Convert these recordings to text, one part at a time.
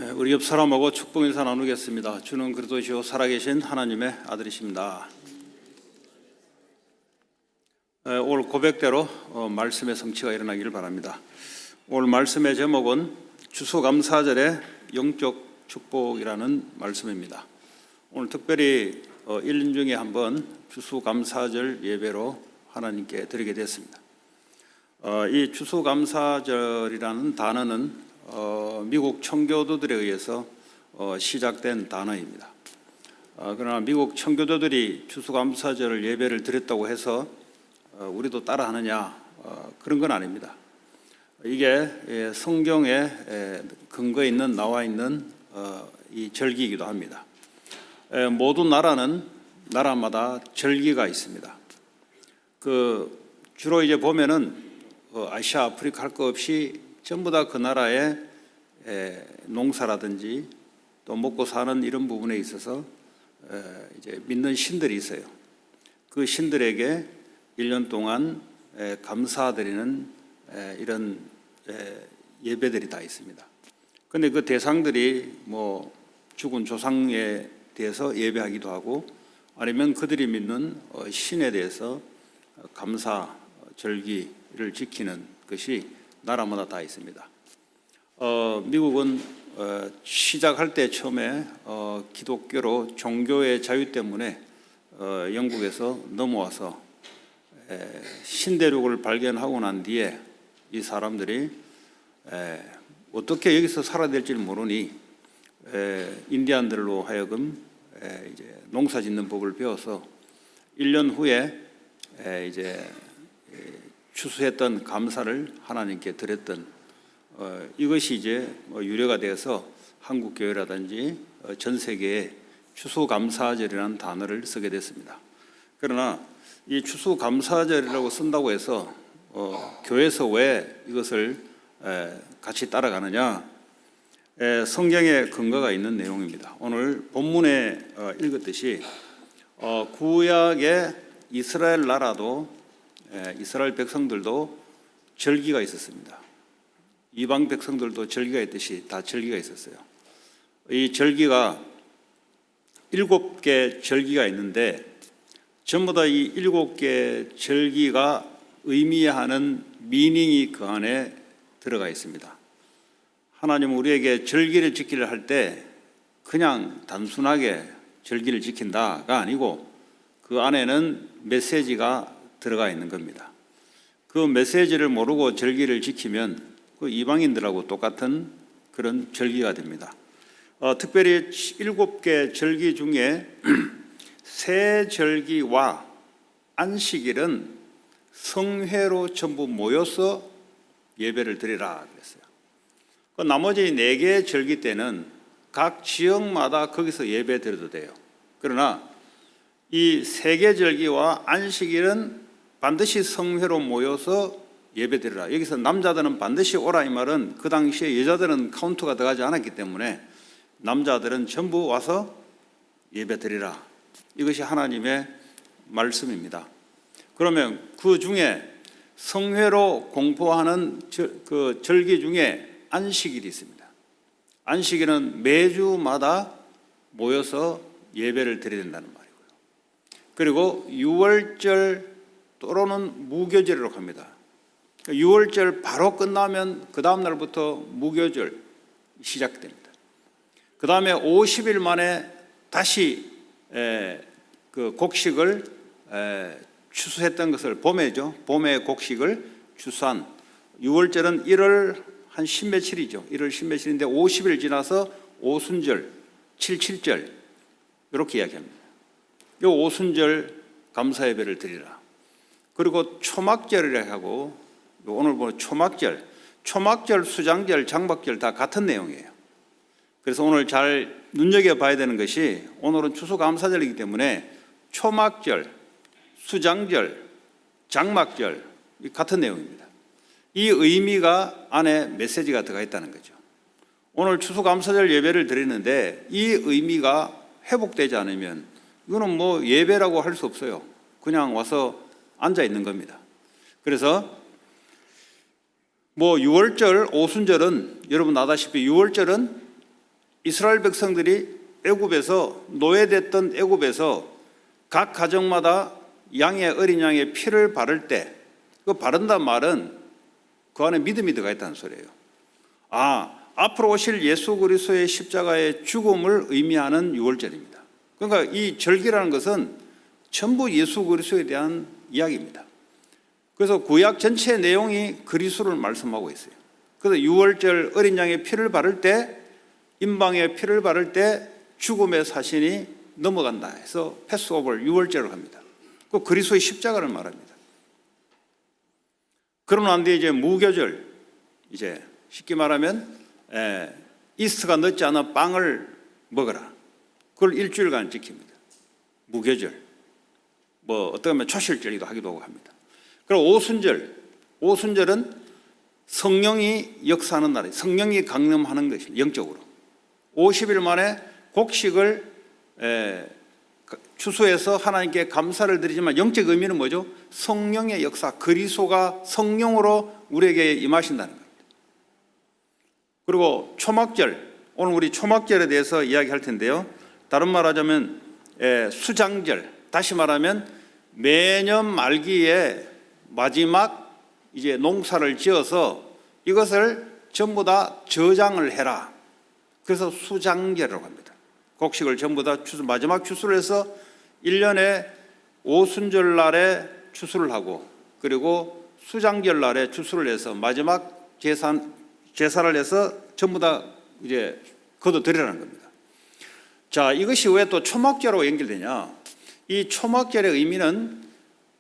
우리 옆 사람하고 축복 인사 나누겠습니다. 주는 그리스도시요 살아계신 하나님의 아들이십니다. 오늘 고백대로 말씀의 성취가 일어나기를 바랍니다. 오늘 말씀의 제목은 추수감사절의 영적 축복이라는 말씀입니다. 오늘 특별히 1년 중에 한번 추수감사절 예배로 하나님께 드리게 됐습니다. 이 추수감사절이라는 단어는 미국 청교도들에 의해서 시작된 단어입니다. 그러나 미국 청교도들이 추수감사절 예배를 드렸다고 해서 우리도 따라하느냐, 그런 건 아닙니다. 이게 성경에 근거 있는 나와 있는 이 절기이기도 합니다. 모든 나라는 나라마다 절기가 있습니다. 주로 이제 보면은 아시아, 아프리카 할 것 없이 전부 다 그 나라의 농사라든지 또 먹고 사는 이런 부분에 있어서 이제 믿는 신들이 있어요. 그 신들에게 1년 동안 감사드리는 이런 예배들이 다 있습니다. 그런데 그 대상들이 뭐 죽은 조상에 대해서 예배하기도 하고, 아니면 그들이 믿는 신에 대해서 감사 절기를 지키는 것이 나라마다 다 있습니다. 미국은 시작할 때 처음에 기독교로 종교의 자유 때문에 영국에서 넘어와서 신대륙을 발견하고 난 뒤에 이 사람들이 어떻게 여기서 살아야 될지 모르니 인디안들로 하여금 이제 농사 짓는 법을 배워서 1년 후에 이제 추수했던 감사를 하나님께 드렸던 이것이 이제 유래가 되어서 한국 교회라든지 전 세계에 추수감사절이라는 단어를 쓰게 됐습니다. 그러나 이 추수감사절이라고 쓴다고 해서 교회에서 왜 이것을 같이 따라가느냐? 성경에 근거가 있는 내용입니다. 오늘 본문에 읽었듯이 구약의 이스라엘 나라도 이스라엘 백성들도 절기가 있었습니다. 이방 백성들도 절기가 있듯이 다 절기가 있었어요. 이 절기가 7개 절기가 있는데 전부 다 이 7개 절기가 의미하는 미닝이 그 안에 들어가 있습니다. 하나님은 우리에게 절기를 지키려 할 때 그냥 단순하게 절기를 지킨다가 아니고 그 안에는 메시지가 들어가 있는 겁니다. 그 메시지를 모르고 절기를 지키면 그 이방인들하고 똑같은 그런 절기가 됩니다. 특별히 7개 절기 중에 새 절기와 안식일은 성회로 전부 모여서 예배를 드리라 그랬어요. 나머지 4개의 절기 때는 각 지역마다 거기서 예배 드려도 돼요. 그러나 이 3개 절기와 안식일은 반드시 성회로 모여서 예배드리라. 여기서 남자들은 반드시 오라 이 말은 그 당시에 여자들은 카운트가 들어가지 않았기 때문에 남자들은 전부 와서 예배드리라. 이것이 하나님의 말씀입니다. 그러면 그 중에 성회로 공포하는 그 절기 중에 안식일이 있습니다. 안식일은 매주마다 모여서 예배를 드려야 된다는 말이고요. 그리고 유월절 또는 무교절이라고 합니다. 6월절 바로 끝나면 그 다음 날부터 무교절 시작됩니다. 그 다음에 50일 만에 다시 그 곡식을 추수했던 것을 봄에죠. 봄에 곡식을 추수한 6월절은 1월 한 10며칠이죠. 1월 10며칠인데 50일 지나서 오순절, 77절 이렇게 이야기합니다. 이 오순절 감사 예배를 드리라. 그리고 초막절이라고 하고 오늘 보는 초막절, 수장절, 장막절 다 같은 내용이에요. 그래서 오늘 잘 눈여겨봐야 되는 것이 오늘은 추수감사절이기 때문에 초막절, 수장절, 장막절 같은 내용입니다. 이 의미가 안에 메시지가 들어가 있다는 거죠. 오늘 추수감사절 예배를 드리는데 이 의미가 회복되지 않으면 이거는 뭐 예배라고 할 수 없어요. 그냥 와서 앉아 있는 겁니다. 그래서 뭐 6월절, 오순절은 여러분 아다시피 6월절은 이스라엘 백성들이 애굽에서 노예됐던 애굽에서 각 가정마다 어린 양의 피를 바를 때 그 바른다는 말은 그 안에 믿음이 들어가 있다는 소리예요. 앞으로 오실 예수 그리스도의 십자가의 죽음을 의미하는 유월절입니다. 그러니까 이 절기라는 것은 전부 예수 그리스도에 대한 이야기입니다. 그래서 구약 전체 내용이 그리스도를 말씀하고 있어요. 그래서 유월절 어린 양의 피를 바를 때, 임방의 피를 바를 때 죽음의 사신이 넘어간다 해서 패스오버 유월절을 합니다. 그 그리스도의 십자가를 말합니다. 그러고 난 뒤에 이제 무교절, 이제 쉽게 말하면 이스트가 늦지 않아 빵을 먹어라. 그걸 일주일간 지킵니다. 무교절. 어떻게 보면 초실절이기도 하기도 하고 합니다. 그리고 오순절은 성령이 역사하는 날이에요. 성령이 강림하는 것입니다. 영적으로. 50일 만에 곡식을 추수해서 하나님께 감사를 드리지만 영적 의미는 뭐죠? 성령의 역사, 그리스도가 성령으로 우리에게 임하신다는 겁니다. 그리고 초막절, 오늘 우리 초막절에 대해서 이야기할 텐데요. 다른 말하자면 수장절, 다시 말하면 매년 말기에 마지막 이제 농사를 지어서 이것을 전부 다 저장을 해라. 그래서 수장절이라고 합니다. 곡식을 전부 다 마지막 추수를 해서 1년에 오순절 날에 추수를 하고 그리고 수장절 날에 추수를 해서 마지막 제사를 해서 전부 다 이제 거둬들이라는 겁니다. 자, 이것이 왜 또 초막절하고 연결되냐? 이 초막절의 의미는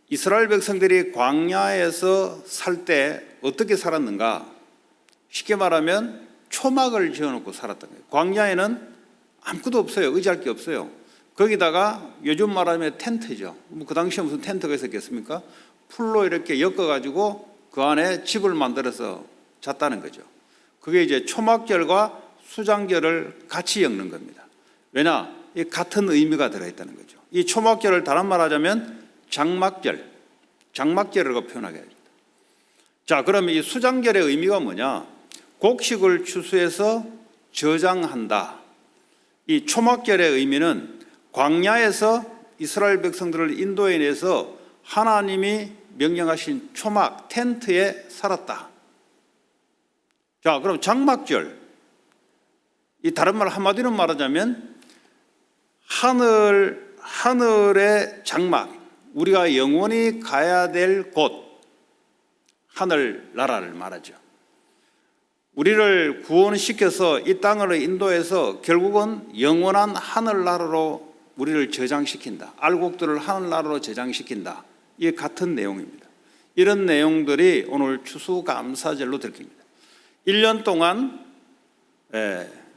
이스라엘 백성들이 광야에서 살 때 어떻게 살았는가? 쉽게 말하면 초막을 지어놓고 살았던 거예요. 광야에는 아무것도 없어요. 의지할 게 없어요. 거기다가 요즘 말하면 텐트죠. 그 당시에 무슨 텐트가 있었겠습니까? 풀로 이렇게 엮어가지고 그 안에 집을 만들어서 잤다는 거죠. 그게 이제 초막절과 수장절을 같이 엮는 겁니다. 왜냐? 이 같은 의미가 들어있다는 거죠. 이 초막절을 다른 말하자면 장막절이라고 표현하게 됩니다. 자, 그러면 이 수장절의 의미가 뭐냐? 곡식을 추수해서 저장한다. 이 초막절의 의미는 광야에서 이스라엘 백성들을 인도해내서 하나님이 명령하신 초막, 텐트에 살았다. 자, 그럼 장막절. 이 다른 말 한마디로 말하자면 하늘의 장막, 우리가 영원히 가야 될 곳, 하늘나라를 말하죠. 우리를 구원시켜서 이 땅으로 인도해서 결국은 영원한 하늘나라로 우리를 저장시킨다. 알곡들을 하늘나라로 저장시킨다. 이게 같은 내용입니다. 이런 내용들이 오늘 추수감사절로 들킵니다. 1년 동안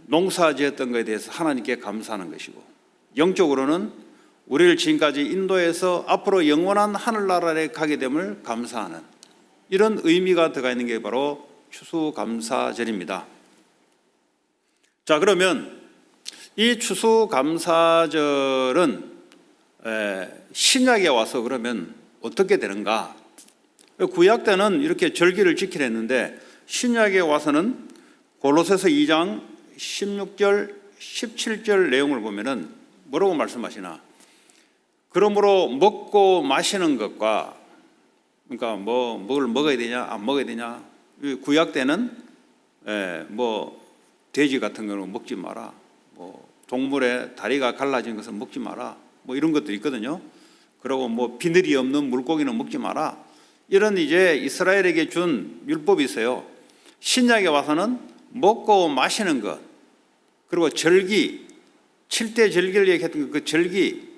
농사지었던 것에 대해서 하나님께 감사하는 것이고, 영적으로는 우리를 지금까지 인도해서 앞으로 영원한 하늘나라에 가게 됨을 감사하는 이런 의미가 들어가 있는 게 바로 추수감사절입니다. 자, 그러면 이 추수감사절은 신약에 와서 그러면 어떻게 되는가? 구약 때는 이렇게 절기를 지키려 했는데 신약에 와서는 골로새서 2장 16절, 17절 내용을 보면은 뭐라고 말씀하시나? 그러므로 먹고 마시는 것과, 그러니까 뭘 먹어야 되냐, 안 먹어야 되냐. 구약 때는 돼지 같은 거는 먹지 마라. 동물의 다리가 갈라진 것은 먹지 마라. 이런 것들이 있거든요. 그리고 비늘이 없는 물고기는 먹지 마라. 이런 이제 이스라엘에게 준 율법이 있어요. 신약에 와서는 먹고 마시는 것, 그리고 절기, 7대 절기를 얘기했던 그 절기,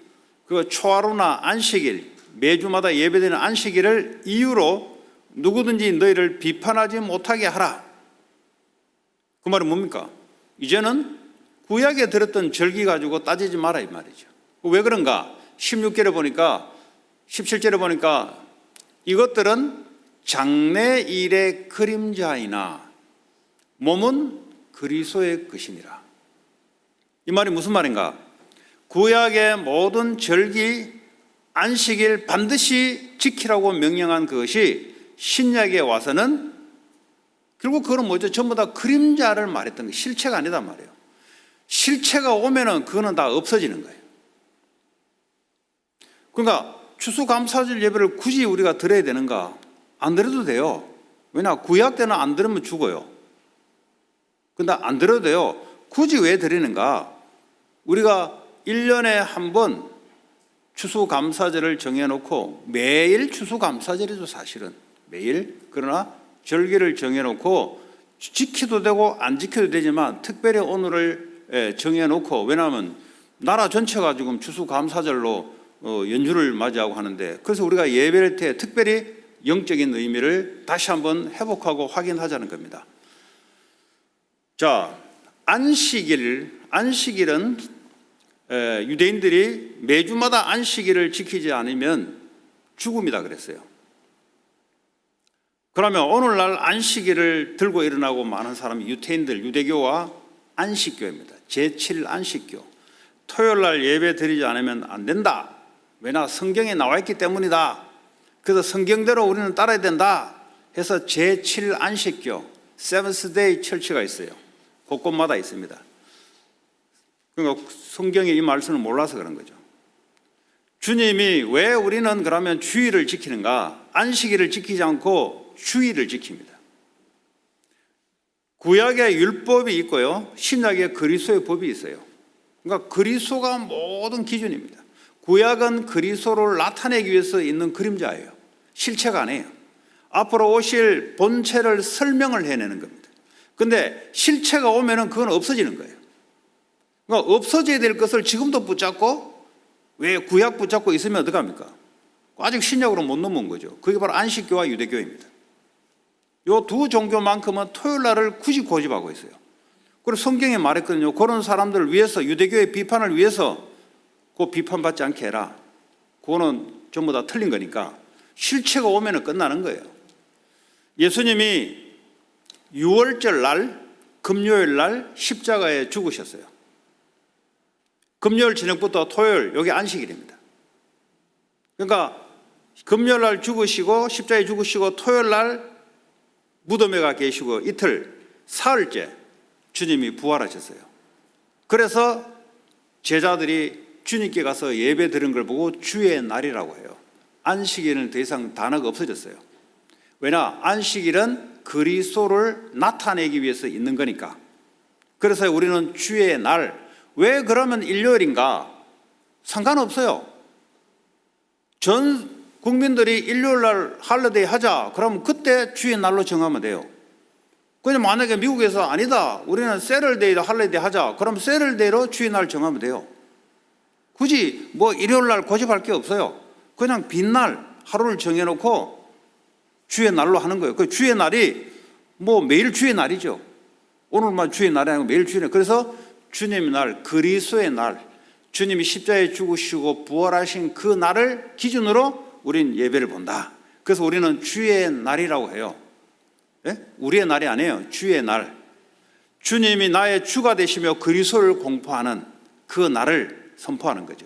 그 초하루나 안식일, 매주마다 예배되는 안식일을 이유로 누구든지 너희를 비판하지 못하게 하라. 그 말은 뭡니까? 이제는 구약에 들었던 절기 가지고 따지지 마라 이 말이죠. 왜 그런가? 16절에 보니까, 17절에 보니까 이것들은 장래일의 그림자이나 몸은 그리스도의 것이니라. 이 말이 무슨 말인가? 구약의 모든 절기, 안식일 반드시 지키라고 명령한 그것이 신약에 와서는 결국 그건 뭐죠? 전부 다 그림자를 말했던 거, 실체가 아니다 말이에요. 실체가 오면은 그거는 다 없어지는 거예요. 그러니까 추수감사절 예배를 굳이 우리가 드려야 되는가? 안 드려도 돼요. 왜냐? 구약 때는 안 들으면 죽어요. 근데 안 드려도 돼요. 굳이 왜 드리는가? 우리가 1년에 한 번 추수감사절을 정해놓고, 매일 추수감사절이죠 사실은. 매일. 그러나 절기를 정해놓고 지켜도 되고 안 지켜도 되지만 특별히 오늘을 정해놓고, 왜냐하면 나라 전체가 지금 추수감사절로 연휴를 맞이하고 하는데, 그래서 우리가 예배할 때 특별히 영적인 의미를 다시 한번 회복하고 확인하자는 겁니다. 자, 안식일은 유대인들이 매주마다 안식일을 지키지 않으면 죽음이다 그랬어요. 그러면 오늘날 안식일을 들고 일어나고 많은 사람이 유대교와 안식교입니다. 제7 안식교. 토요일날 예배 드리지 않으면 안 된다. 왜냐? 성경에 나와 있기 때문이다. 그래서 성경대로 우리는 따라야 된다 해서 제7 안식교, 세븐스 데이 철치가 있어요. 곳곳마다 있습니다. 그러니까 성경에 이 말씀을 몰라서 그런 거죠. 주님이 왜 우리는 그러면 주일을 지키는가? 안식일을 지키지 않고 주일을 지킵니다. 구약의 율법이 있고요, 신약의 그리스도의 법이 있어요. 그러니까 그리스도가 모든 기준입니다. 구약은 그리스도를 나타내기 위해서 있는 그림자예요. 실체가 아니에요. 앞으로 오실 본체를 설명을 해내는 겁니다. 근데 실체가 오면은 그건 없어지는 거예요. 그러니까 없어져야 될 것을 지금도 붙잡고, 왜 구약 붙잡고 있으면 어떡합니까? 아직 신약으로 못 넘어온 거죠. 그게 바로 안식교와 유대교입니다. 이 두 종교만큼은 토요일 날을 굳이 고집하고 있어요. 그리고 성경에 말했거든요. 그런 사람들을 위해서, 유대교의 비판을 위해서 그 비판받지 않게 해라. 그거는 전부 다 틀린 거니까 실체가 오면 끝나는 거예요. 예수님이 6월절 날, 금요일 날 십자가에 죽으셨어요. 금요일 저녁부터 토요일, 여기 안식일입니다. 그러니까 금요일 날 죽으시고 십자가에 죽으시고 토요일 날 무덤에 가 계시고 이틀, 사흘째 주님이 부활하셨어요. 그래서 제자들이 주님께 가서 예배 드린 걸 보고 주의 날이라고 해요. 안식일은 더 이상 단어가 없어졌어요. 왜냐? 안식일은 그리스도를 나타내기 위해서 있는 거니까. 그래서 우리는 주의 날. 왜 그러면 일요일인가? 상관없어요. 전 국민들이 일요일 날 할리데이 하자. 그러면 그때 주의 날로 정하면 돼요. 그냥 만약에 미국에서 아니다, 우리는 세럴데이도 할리데이 하자. 그럼 세럴데이로 주의 날 정하면 돼요. 굳이 뭐 일요일 날 고집할 게 없어요. 그냥 빈날 하루를 정해놓고 주의 날로 하는 거예요. 그 주의 날이 뭐 매일 주의 날이죠. 오늘만 주의 날이 아니고 매일 주의 날. 그래서 주님의 날, 그리스도의 날, 주님이 십자가에 죽으시고 부활하신 그 날을 기준으로 우린 예배를 본다. 그래서 우리는 주의 날이라고 해요. 예? 우리의 날이 아니에요. 주의 날. 주님이 나의 주가 되시며 그리스도를 공포하는 그 날을 선포하는 거죠.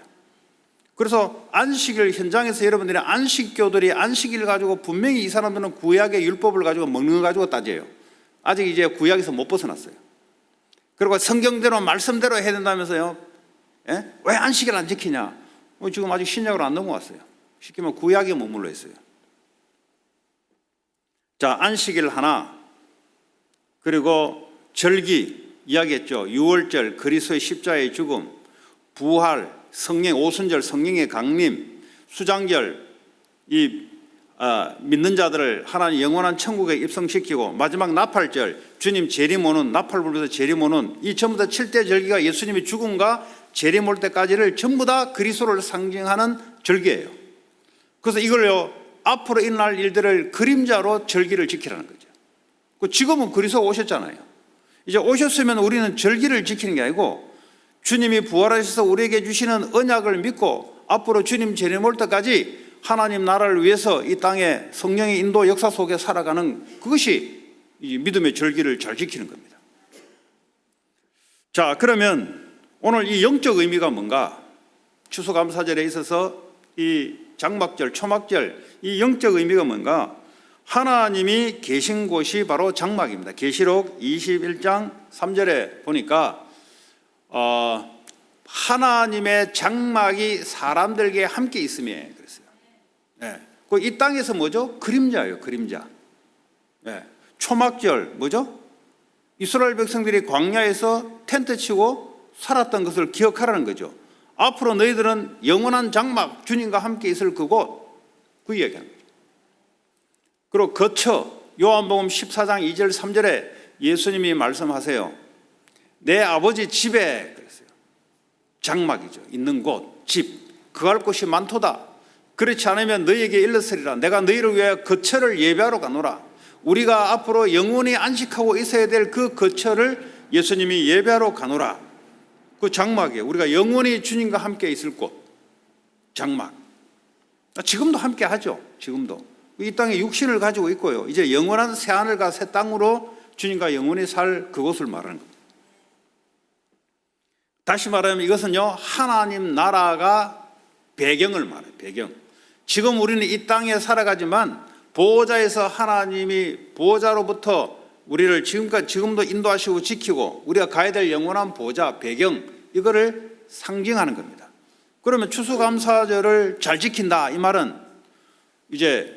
그래서 안식일 현장에서 여러분들이 안식교들이 안식일 가지고 분명히 이 사람들은 구약의 율법을 가지고 먹는 거 가지고 따져요. 아직 이제 구약에서 못 벗어났어요. 그리고 성경대로 말씀대로 해야 된다면서요. 예? 왜 안식일 안 지키냐? 지금 아직 신약으로 안 넘어왔어요. 쉽게 말하면 구약에 머물러 있어요. 자, 안식일 하나, 그리고 절기 이야기했죠. 6월절, 그리스도의 십자가의 죽음, 부활, 성령, 오순절, 성령의 강림, 수장절, 믿는 자들을 하나님 영원한 천국에 입성시키고, 마지막 나팔절, 주님 재림 오는, 나팔 불면서 재림 오는, 이 전부 다 7대 절기가 예수님의 죽음과 재림 올 때까지를 전부 다 그리스도를 상징하는 절기예요. 그래서 이걸요, 앞으로 일어날 일들을 그림자로 절기를 지키라는 거죠. 지금은 그리스도가 오셨잖아요. 이제 오셨으면 우리는 절기를 지키는 게 아니고 주님이 부활하셔서 우리에게 주시는 언약을 믿고 앞으로 주님 재림 올 때까지 하나님 나라를 위해서 이 땅에 성령의 인도 역사 속에 살아가는, 그것이 이 믿음의 절기를 잘 지키는 겁니다. 자, 그러면 오늘 이 영적 의미가 뭔가? 추수감사절에 있어서 이 장막절, 초막절, 이 영적 의미가 뭔가? 하나님이 계신 곳이 바로 장막입니다. 계시록 21장 3절에 보니까 하나님의 장막이 사람들에게 함께 있음에 그랬어요. 예. 이 땅에서 뭐죠? 그림자예요, 그림자. 예. 초막절 뭐죠? 이스라엘 백성들이 광야에서 텐트 치고 살았던 것을 기억하라는 거죠. 앞으로 너희들은 영원한 장막, 주님과 함께 있을 그곳, 그 이야기합니다. 그리고 거처, 요한복음 14장 2절 3절에 예수님이 말씀하세요. 내 아버지 집에 그랬어요. 장막이죠. 있는 곳, 집, 거할 곳이 많도다. 그렇지 않으면 너희에게 일렀으리라. 내가 너희를 위하여 거처를 예배하러 가노라. 우리가 앞으로 영원히 안식하고 있어야 될 그 거처를 예수님이 예배하러 가노라. 그 장막이에요. 우리가 영원히 주님과 함께 있을 곳, 장막. 지금도 함께 하죠. 지금도 이 땅에 육신을 가지고 있고요. 이제 영원한 새 하늘과 새 땅으로 주님과 영원히 살 그곳을 말하는 겁니다. 다시 말하면 이것은요, 하나님 나라가 배경을 말해요. 배경. 지금 우리는 이 땅에 살아가지만 보호자에서 하나님이 보호자로부터 우리를 지금도 인도하시고 지키고 우리가 가야 될 영원한 보호자, 배경, 이거를 상징하는 겁니다. 그러면 추수감사절을 잘 지킨다, 이 말은 이제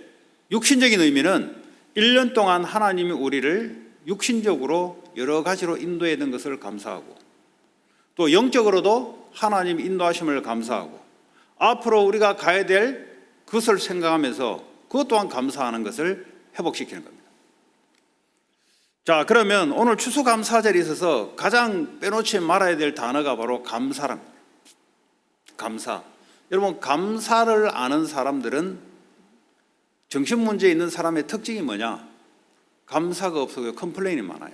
육신적인 의미는 1년 동안 하나님이 우리를 육신적으로 여러 가지로 인도했던 것을 감사하고, 또 영적으로도 하나님 인도하심을 감사하고, 앞으로 우리가 가야 될 그것을 생각하면서 그것 또한 감사하는 것을 회복시키는 겁니다. 자, 그러면 오늘 추수감사절에 있어서 가장 빼놓지 말아야 될 단어가 바로 감사랍니다. 감사. 여러분, 감사를 아는 사람들은, 정신문제 있는 사람의 특징이 뭐냐? 감사가 없어서 컴플레인이 많아요.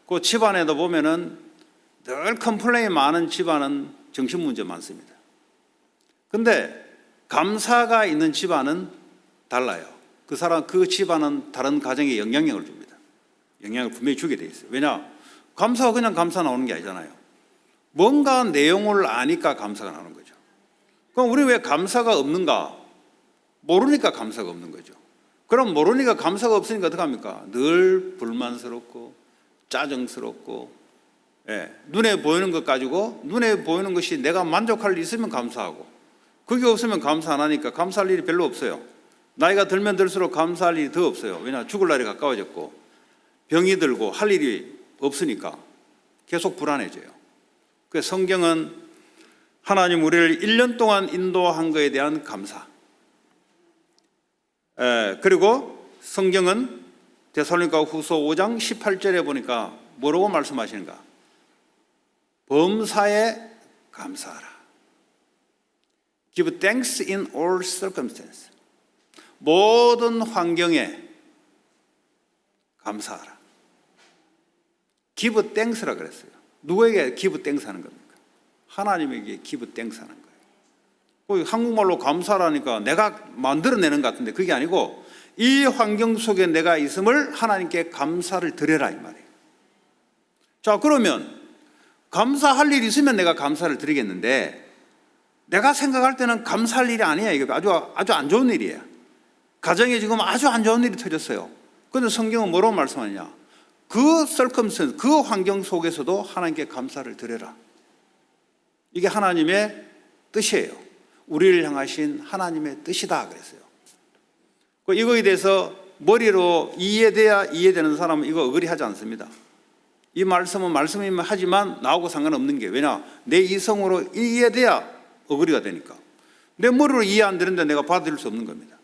그 집안에도 보면은 늘 컴플레인이 많은 집안은 정신문제 많습니다. 근데 감사가 있는 집안은 달라요. 그 집안은 다른 가정에 영향력을 줍니다. 영향을 분명히 주게 돼 있어요. 왜냐? 감사가 그냥 감사 나오는 게 아니잖아요. 뭔가 내용을 아니까 감사가 나오는 거죠. 그럼 우리 왜 감사가 없는가? 모르니까 감사가 없는 거죠. 그럼 모르니까 감사가 없으니까 어떡합니까? 늘 불만스럽고 짜증스럽고, 눈에 보이는 것 가지고, 눈에 보이는 것이 내가 만족할 일 있으면 감사하고, 그게 없으면 감사 안 하니까 감사할 일이 별로 없어요. 나이가 들면 들수록 감사할 일이 더 없어요. 왜냐? 죽을 날이 가까워졌고 병이 들고 할 일이 없으니까 계속 불안해져요. 그래서 성경은 하나님 우리를 1년 동안 인도한 것에 대한 감사, 그리고 성경은 데살로니가 후서 5장 18절에 보니까 뭐라고 말씀하시는가? 범사에 감사하라. Give thanks in all circumstances. 모든 환경에 감사하라. Give thanks라 그랬어요. 누구에게 give thanks 하는 겁니까? 하나님에게 give thanks 하는 거예요. 한국말로 감사라니까 내가 만들어내는 것 같은데 그게 아니고, 이 환경 속에 내가 있음을 하나님께 감사를 드려라, 이 말이에요. 자, 그러면 감사할 일이 있으면 내가 감사를 드리겠는데, 내가 생각할 때는 감사할 일이 아니야. 이게 아주 안 좋은 일이에요. 가정에 지금 아주 안 좋은 일이 터졌어요. 그런데 성경은 뭐라고 말씀하냐? 그 circumstance, 그 환경 속에서도 하나님께 감사를 드려라. 이게 하나님의 뜻이에요. 우리를 향하신 하나님의 뜻이다 그랬어요. 이거에 대해서 머리로 이해돼야 이해되는 사람은 이거 어그리하지 않습니다. 이 말씀은 말씀이면 하지만 나하고 상관없는 게, 왜냐? 내 이성으로 이해돼야 어그리가 되니까. 내 머리로 이해 안 되는데 내가 받아들일 수 없는 겁니다.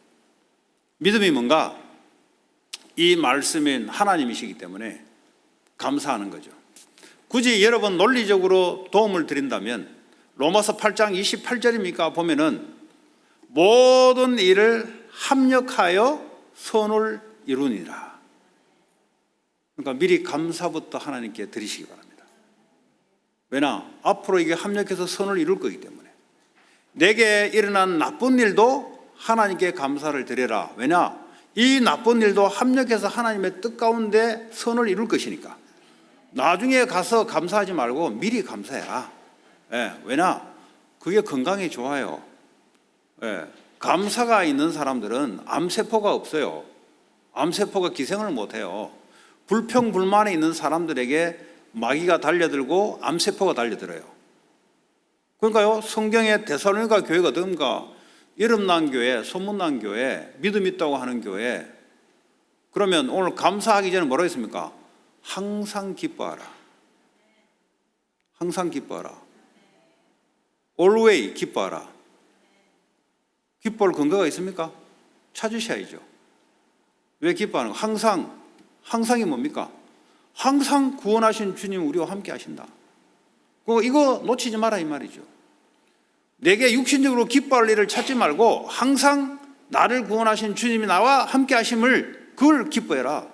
믿음이 뭔가? 이 말씀인 하나님이시기 때문에 감사하는 거죠. 굳이 여러분 논리적으로 도움을 드린다면 로마서 8장 28절입니까? 보면은 모든 일을 합력하여 선을 이루니라. 그러니까 미리 감사부터 하나님께 드리시기 바랍니다. 왜냐? 앞으로 이게 합력해서 선을 이룰 거기 때문에. 내게 일어난 나쁜 일도 하나님께 감사를 드려라. 왜냐? 이 나쁜 일도 합력해서 하나님의 뜻 가운데 선을 이룰 것이니까. 나중에 가서 감사하지 말고 미리 감사해라. 왜냐? 그게 건강에 좋아요. 감사가 있는 사람들은 암세포가 없어요. 암세포가 기생을 못해요. 불평불만에 있는 사람들에게 마귀가 달려들고 암세포가 달려들어요. 그러니까요, 성경의 데살로니가 교회가 어떤가? 이름난 교회, 소문난 교회, 믿음 있다고 하는 교회. 그러면 오늘 감사하기 전에 뭐라고 했습니까? 항상 기뻐하라. 항상 기뻐하라. always 기뻐하라. 기뻐할 근거가 있습니까? 찾으셔야죠. 왜 기뻐하는 거? 항상이 뭡니까? 항상 구원하신 주님 우리와 함께 하신다. 이거 놓치지 마라 이 말이죠. 내게 육신적으로 기뻐할 일을 찾지 말고 항상 나를 구원하신 주님이 나와 함께 하심을 그걸 기뻐해라.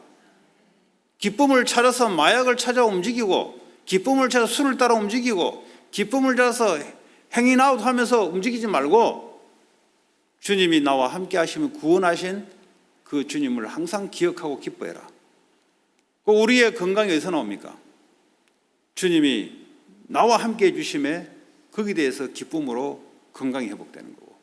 기쁨을 찾아서 마약을 찾아 움직이고, 기쁨을 찾아 술을 따라 움직이고, 기쁨을 찾아서 행인아웃 하면서 움직이지 말고 주님이 나와 함께 하시면 구원하신 그 주님을 항상 기억하고 기뻐해라. 우리의 건강이 어디서 나옵니까? 주님이 나와 함께 해주심에 거기에 대해서 기쁨으로 건강이 회복되는 거고,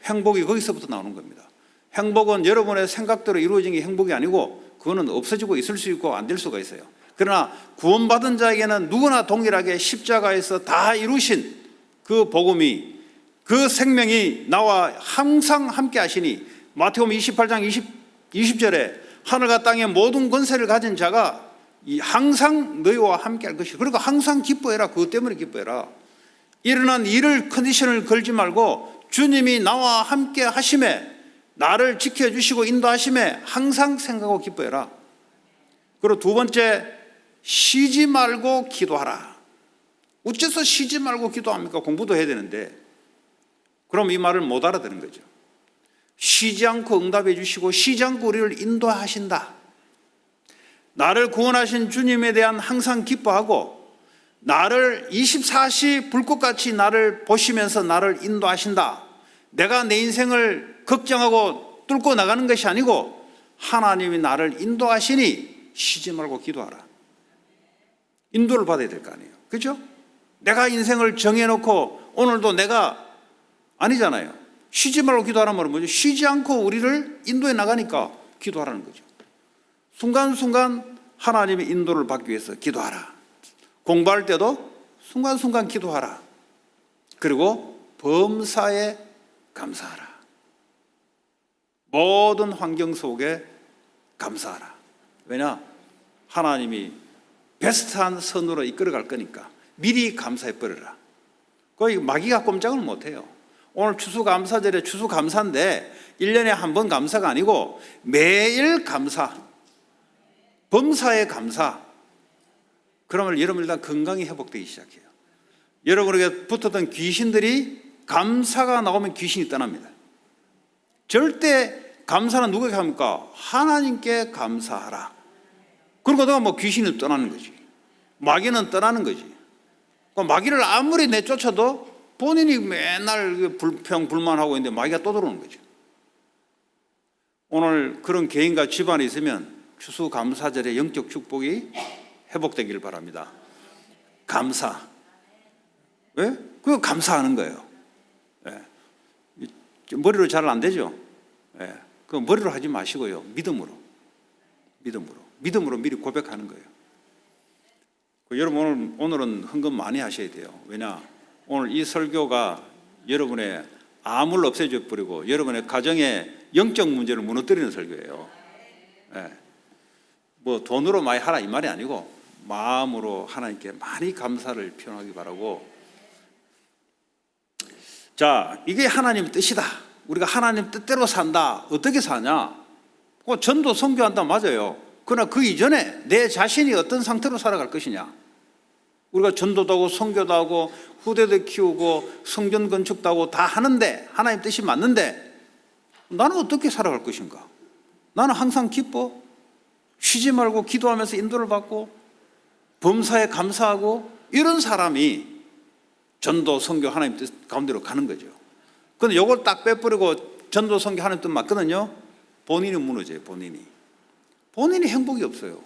행복이 거기서부터 나오는 겁니다. 행복은 여러분의 생각대로 이루어진 게 행복이 아니고 그거는 없어지고 있을 수 있고 안 될 수가 있어요. 그러나 구원받은 자에게는 누구나 동일하게 십자가에서 다 이루신 그 복음이, 그 생명이 나와 항상 함께 하시니, 마태복음 28장 20절에 하늘과 땅의 모든 권세를 가진 자가 항상 너희와 함께 할 것이다. 그러니까 항상 기뻐해라. 그것 때문에 기뻐해라. 일어난 일을 컨디션을 걸지 말고 주님이 나와 함께 하심에, 나를 지켜주시고 인도하심에 항상 생각하고 기뻐해라. 그리고 두 번째, 쉬지 말고 기도하라. 어째서 쉬지 말고 기도합니까? 공부도 해야 되는데. 그럼 이 말을 못 알아듣는 거죠. 쉬지 않고 응답해 주시고 쉬지 않고 우리를 인도하신다. 나를 구원하신 주님에 대한 항상 기뻐하고, 나를 24시 불꽃같이 나를 보시면서 나를 인도하신다. 내가 내 인생을 걱정하고 뚫고 나가는 것이 아니고 하나님이 나를 인도하시니 쉬지 말고 기도하라. 인도를 받아야 될 거 아니에요. 그렇죠? 내가 인생을 정해놓고 오늘도 내가 아니잖아요. 쉬지 말고 기도하라는 말은 뭐죠? 쉬지 않고 우리를 인도해 나가니까 기도하라는 거죠. 순간순간 하나님의 인도를 받기 위해서 기도하라. 공부할 때도 순간순간 기도하라. 그리고 범사에 감사하라. 모든 환경 속에 감사하라. 왜냐? 하나님이 베스트한 선으로 이끌어갈 거니까 미리 감사해 버려라. 거의 마귀가 꼼짝을 못해요. 오늘 추수감사절에 추수감사인데 1년에 한 번 감사가 아니고 매일 감사, 범사에 감사. 그러면 여러분 일단 건강이 회복되기 시작해요. 여러분에게 붙었던 귀신들이 감사가 나오면 귀신이 떠납니다. 절대 감사는 누구에게 합니까? 하나님께 감사하라. 그러고 뭐 귀신이 떠나는 거지. 마귀는 떠나는 거지. 마귀를 아무리 내쫓아도 본인이 맨날 불평 불만하고 있는데 마귀가 또 들어오는 거죠. 오늘 그런 개인과 집안에 있으면 추수감사절의 영적 축복이 회복되기를 바랍니다. 감사. 왜? 그거 감사하는 거예요. 예. 머리로 잘 안 되죠? 예. 그 머리로 하지 마시고요. 믿음으로 미리 고백하는 거예요. 여러분 오늘은 헌금 많이 하셔야 돼요. 왜냐? 오늘 이 설교가 여러분의 암을 없애줘 버리고 여러분의 가정의 영적 문제를 무너뜨리는 설교예요. 예. 뭐 돈으로 많이 하라 이 말이 아니고 마음으로 하나님께 많이 감사를 표현하기 바라고. 자, 이게 하나님의 뜻이다. 우리가 하나님 뜻대로 산다. 어떻게 사냐? 전도 선교한다 맞아요. 그러나 그 이전에 내 자신이 어떤 상태로 살아갈 것이냐. 우리가 전도도 하고 선교도 하고 후대도 키우고 성전 건축도 하고 다 하는데 하나님 뜻이 맞는데 나는 어떻게 살아갈 것인가? 나는 항상 기뻐? 쉬지 말고 기도하면서 인도를 받고 범사에 감사하고 이런 사람이 전도 선교 하나님 뜻 가운데로 가는 거죠. 그런데 이걸 딱 빼버리고 전도 선교 하나님 뜻 맞거든요. 본인이 무너져요. 본인이 행복이 없어요.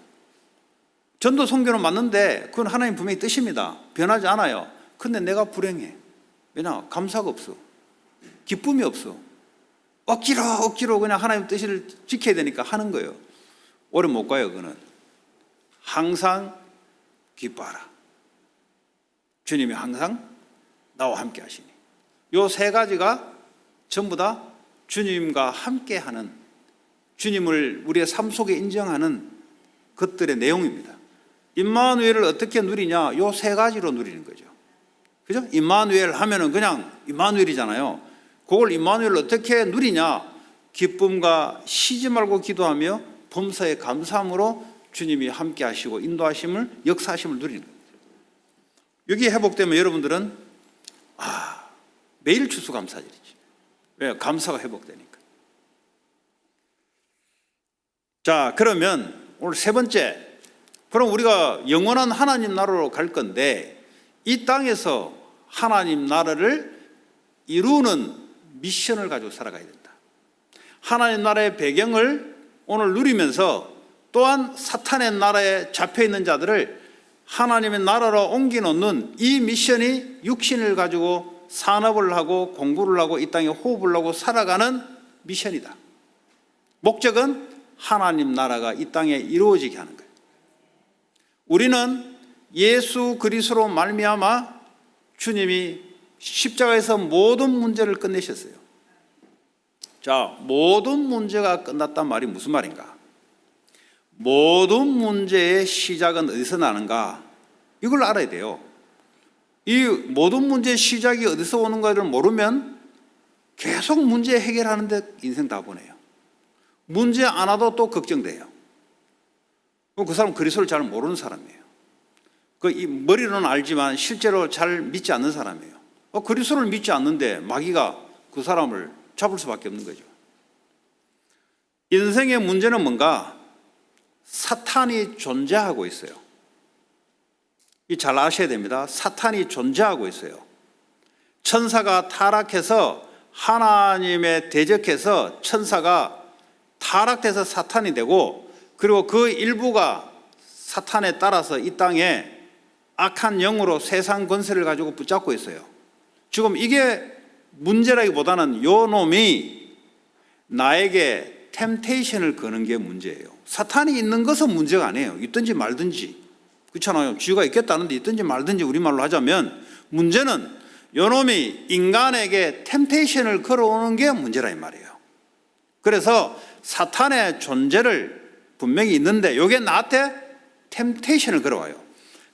전도 선교는 맞는데 그건 하나님 분명히 뜻입니다. 변하지 않아요. 근데 내가 불행해. 왜냐? 감사가 없어. 기쁨이 없어. 억지로 그냥 하나님 뜻을 지켜야 되니까 하는 거예요. 오래 못 가요. 그거는 항상 기뻐하라. 주님이 항상 나와 함께 하시니. 요 세 가지가 전부 다 주님과 함께하는, 주님을 우리의 삶 속에 인정하는 것들의 내용입니다. 임마누엘을 어떻게 누리냐? 요 세 가지로 누리는 거죠. 그죠? 임마누엘 하면은 그냥 임마누엘이잖아요. 그걸 임마누엘을 어떻게 누리냐? 기쁨과 쉬지 말고 기도하며 범사에 감사함으로 주님이 함께 하시고 인도하심을, 역사하심을 누리는 거예요. 여기 회복되면 여러분들은 매일 추수감사절이지. 왜? 감사가 회복되니까. 자, 그러면 오늘 세 번째, 그럼 우리가 영원한 하나님 나라로 갈 건데 이 땅에서 하나님 나라를 이루는 미션을 가지고 살아가야 된다. 하나님 나라의 배경을 오늘 누리면서 또한 사탄의 나라에 잡혀있는 자들을 하나님의 나라로 옮겨놓는 이 미션이 육신을 가지고 산업을 하고 공부를 하고 이 땅에 호흡을 하고 살아가는 미션이다. 목적은 하나님 나라가 이 땅에 이루어지게 하는 거예요. 우리는 예수 그리스도로 말미암아 주님이 십자가에서 모든 문제를 끝내셨어요. 자, 모든 문제가 끝났단 말이 무슨 말인가? 모든 문제의 시작은 어디서 나는가? 이걸 알아야 돼요. 이 모든 문제의 시작이 어디서 오는가를 모르면 계속 문제 해결하는데 인생 다 보내요. 문제 안 와도 또 걱정돼요. 그 사람은 그리스도를 잘 모르는 사람이에요. 이 머리로는 알지만 실제로 잘 믿지 않는 사람이에요. 그리스도를 믿지 않는데 마귀가 그 사람을 잡을 수밖에 없는 거죠. 인생의 문제는 뭔가? 사탄이 존재하고 있어요. 이 잘 아셔야 됩니다. 사탄이 존재하고 있어요. 천사가 타락해서 하나님의 대적해서 천사가 타락돼서 사탄이 되고, 그리고 그 일부가 사탄에 따라서 이 땅에 악한 영으로 세상 권세를 가지고 붙잡고 있어요. 지금 이게 문제라기보다는 요 놈이 나에게 템테이션을 거는 게 문제예요. 사탄이 있는 것은 문제가 아니에요. 있든지 말든지. 그렇잖아요. 쥐가 있겠다는데 있든지 말든지 우리말로 하자면, 문제는 요 놈이 인간에게 템테이션을 걸어오는 게 문제라 이 말이에요. 그래서 사탄의 존재를 분명히 있는데 요게 나한테 템테이션을 걸어와요.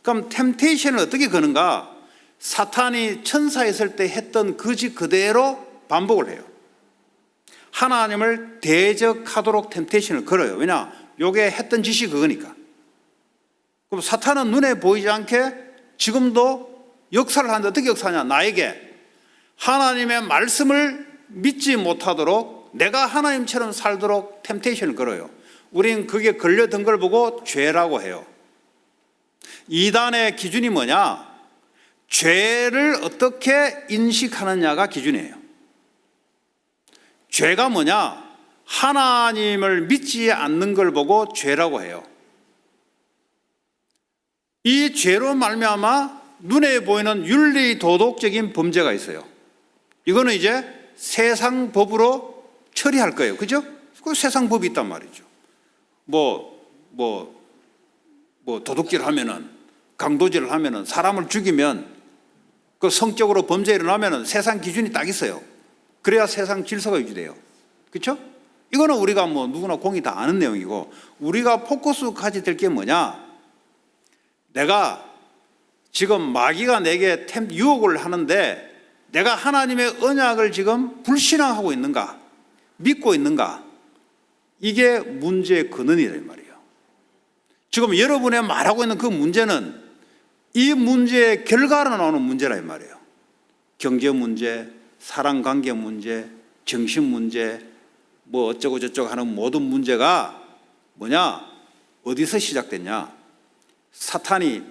그럼 템테이션을 어떻게 거는가? 사탄이 천사였을 때 했던 그 짓 그대로 반복을 해요. 하나님을 대적하도록 템테이션을 걸어요. 왜냐? 요게 했던 짓이 그거니까. 그럼 사탄은 눈에 보이지 않게 지금도 역사를 하는데 어떻게 역사하냐? 나에게 하나님의 말씀을 믿지 못하도록, 내가 하나님처럼 살도록 템테이션을 걸어요. 우린 그게 걸려든 걸 보고 죄라고 해요. 이단의 기준이 뭐냐? 죄를 어떻게 인식하느냐가 기준이에요. 죄가 뭐냐? 하나님을 믿지 않는 걸 보고 죄라고 해요. 이 죄로 말미암아 눈에 보이는 윤리 도덕적인 범죄가 있어요. 이거는 이제 세상 법으로 처리할 거예요. 그죠? 그 세상 법이 있단 말이죠. 도둑질 하면은, 강도질을 하면은, 사람을 죽이면, 그 성적으로 범죄 일어나면은 세상 기준이 딱 있어요. 그래야 세상 질서가 유지돼요. 그렇죠? 이거는 우리가 누구나 공이 다 아는 내용이고, 우리가 포커스 가져야 될 게 뭐냐? 내가 지금 마귀가 내게 유혹을 하는데 내가 하나님의 언약을 지금 불신앙하고 있는가? 믿고 있는가? 이게 문제의 근원이란 말이에요. 지금 여러분의 말하고 있는 그 문제는 이 문제의 결과로 나오는 문제란 말이에요. 경제 문제, 사랑 관계 문제, 정신 문제, 어쩌고 저쩌고 하는 모든 문제가 뭐냐? 어디서 시작됐냐? 사탄이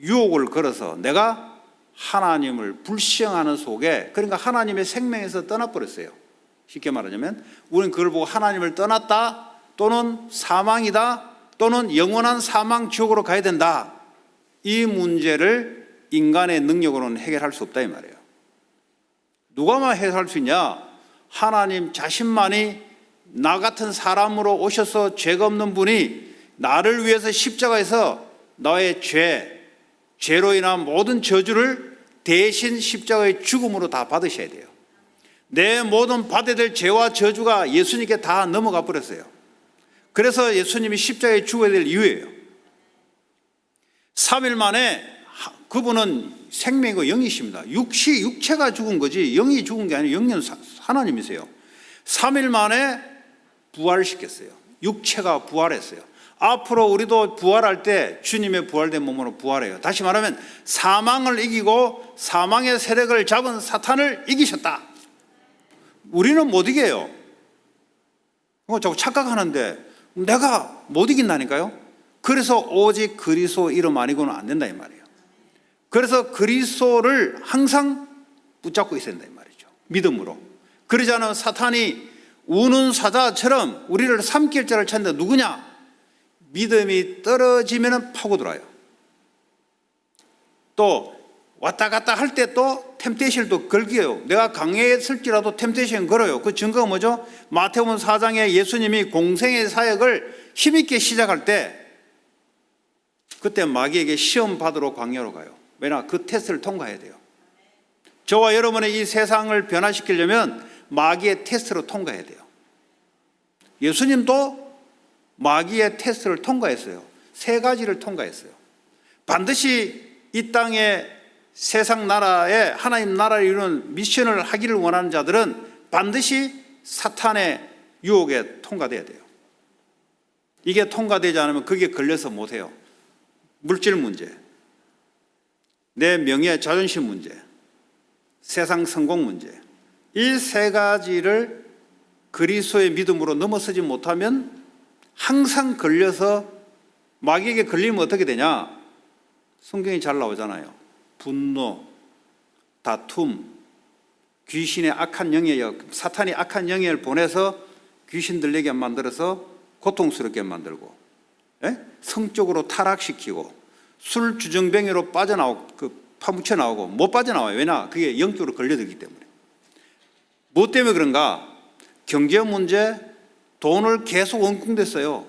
유혹을 걸어서 내가 하나님을 불신앙하는 속에, 그러니까 하나님의 생명에서 떠나버렸어요. 쉽게 말하자면 우리는 그걸 보고 하나님을 떠났다, 또는 사망이다, 또는 영원한 사망 지옥으로 가야 된다. 이 문제를 인간의 능력으로는 해결할 수 없다 이 말이에요. 누가만 해결할 수 있냐? 하나님 자신만이 나 같은 사람으로 오셔서 죄가 없는 분이 나를 위해서 십자가에서 너의 죄, 죄로 인한 모든 저주를 대신 십자가의 죽음으로 다 받으셔야 돼요. 내 모든 받아야 될 죄와 저주가 예수님께 다 넘어가 버렸어요. 그래서 예수님이 십자가에 죽어야 될 이유예요. 3일 만에 그분은 생명이고 영이십니다. 육체가 죽은 거지 영이 죽은 게 아니에요. 영은 하나님이세요. 3일 만에 부활시켰어요. 육체가 부활했어요. 앞으로 우리도 부활할 때 주님의 부활된 몸으로 부활해요. 다시 말하면 사망을 이기고 사망의 세력을 잡은 사탄을 이기셨다. 우리는 못 이겨요. 자꾸 착각하는데 내가 못 이긴다니까요. 그래서 오직 그리스도 이름 아니고는 안 된다 이 말이에요. 그래서 그리스도를 항상 붙잡고 있어야 된다 이 말이죠. 믿음으로. 그러지 않으면 사탄이 우는 사자처럼 우리를 삼킬 자를 찾는데 누구냐? 믿음이 떨어지면 파고들어요. 또 왔다 갔다 할 때 또 템테이션도 걸게요. 내가 강해했을지라도 템테이션 걸어요. 그 증거가 뭐죠? 마태복음 4장에 예수님이 공생의 사역을 힘있게 시작할 때 그때 마귀에게 시험 받으러 광야로 가요. 왜냐? 그 테스트를 통과해야 돼요. 저와 여러분의 이 세상을 변화시키려면 마귀의 테스트로 통과해야 돼요. 예수님도 마귀의 테스트를 통과했어요. 3가지를 통과했어요. 반드시 이 땅에 세상 나라에 하나님 나라를 이루는 미션을 하기를 원하는 자들은 반드시 사탄의 유혹에 통과돼야 돼요. 이게 통과되지 않으면 그게 걸려서 못해요. 물질 문제, 내 명예 자존심 문제, 세상 성공 문제, 이 3가지를 그리스도의 믿음으로 넘어서지 못하면 항상 걸려서 마귀에게 걸리면 어떻게 되냐? 성경이 잘 나오잖아요. 분노, 다툼, 귀신의 악한 영역, 사탄이 악한 영역을 보내서 귀신 들리게 만들어서 고통스럽게 만들고, 성적으로 타락시키고, 술 주정뱅이로 빠져나오고, 파묻혀 나오고 못 빠져나와요. 왜냐? 그게 영적으로 걸려들기 때문에. 뭐 때문에 그런가? 경제 문제, 돈을 계속 엉뚱댔어요.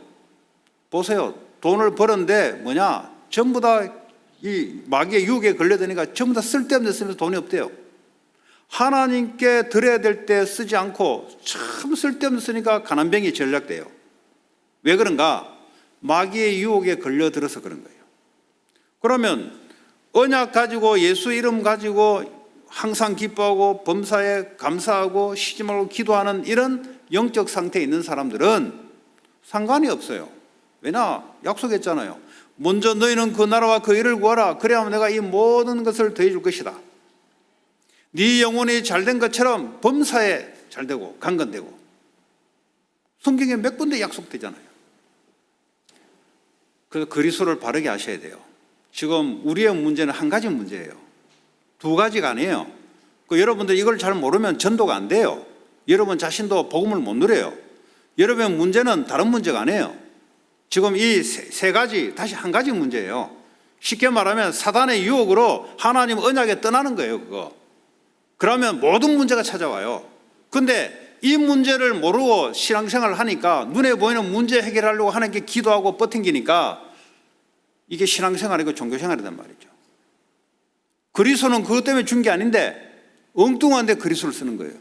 보세요. 돈을 벌었는데 뭐냐? 전부 다 이 마귀의 유혹에 걸려드니까 전부 다 쓸데없는 데 쓰면서 돈이 없대요. 하나님께 드려야 될 때 쓰지 않고 참 쓸데없는 쓰니까 가난병이 전락돼요. 왜 그런가? 마귀의 유혹에 걸려들어서 그런 거예요. 그러면 언약 가지고 예수 이름 가지고 항상 기뻐하고 범사에 감사하고 쉬지 말고 기도하는 이런 영적 상태에 있는 사람들은 상관이 없어요. 왜냐? 약속했잖아요. 먼저 너희는 그 나라와 그 일을 구하라. 그래야 내가 이 모든 것을 더해줄 것이다. 네 영혼이 잘된 것처럼 범사에 잘되고 강건되고. 성경에 몇 군데 약속되잖아요. 그래서 그리스도를 바르게 아셔야 돼요. 지금 우리의 문제는 한 가지 문제예요. 2가지가 아니에요. 여러분들 이걸 잘 모르면 전도가 안 돼요. 여러분 자신도 복음을 못 누려요. 여러분의 문제는 다른 문제가 아니에요. 지금 이 3가지, 다시 한 가지 문제예요. 쉽게 말하면 사단의 유혹으로 하나님 언약에 떠나는 거예요, 그거. 그러면 모든 문제가 찾아와요. 근데 이 문제를 모르고 신앙생활을 하니까 눈에 보이는 문제 해결하려고 하나님께 기도하고 버팅기니까 이게 신앙생활이고 종교생활이란 말이죠. 그리스도는 그것 때문에 준 게 아닌데 엉뚱한데 그리스도를 쓰는 거예요.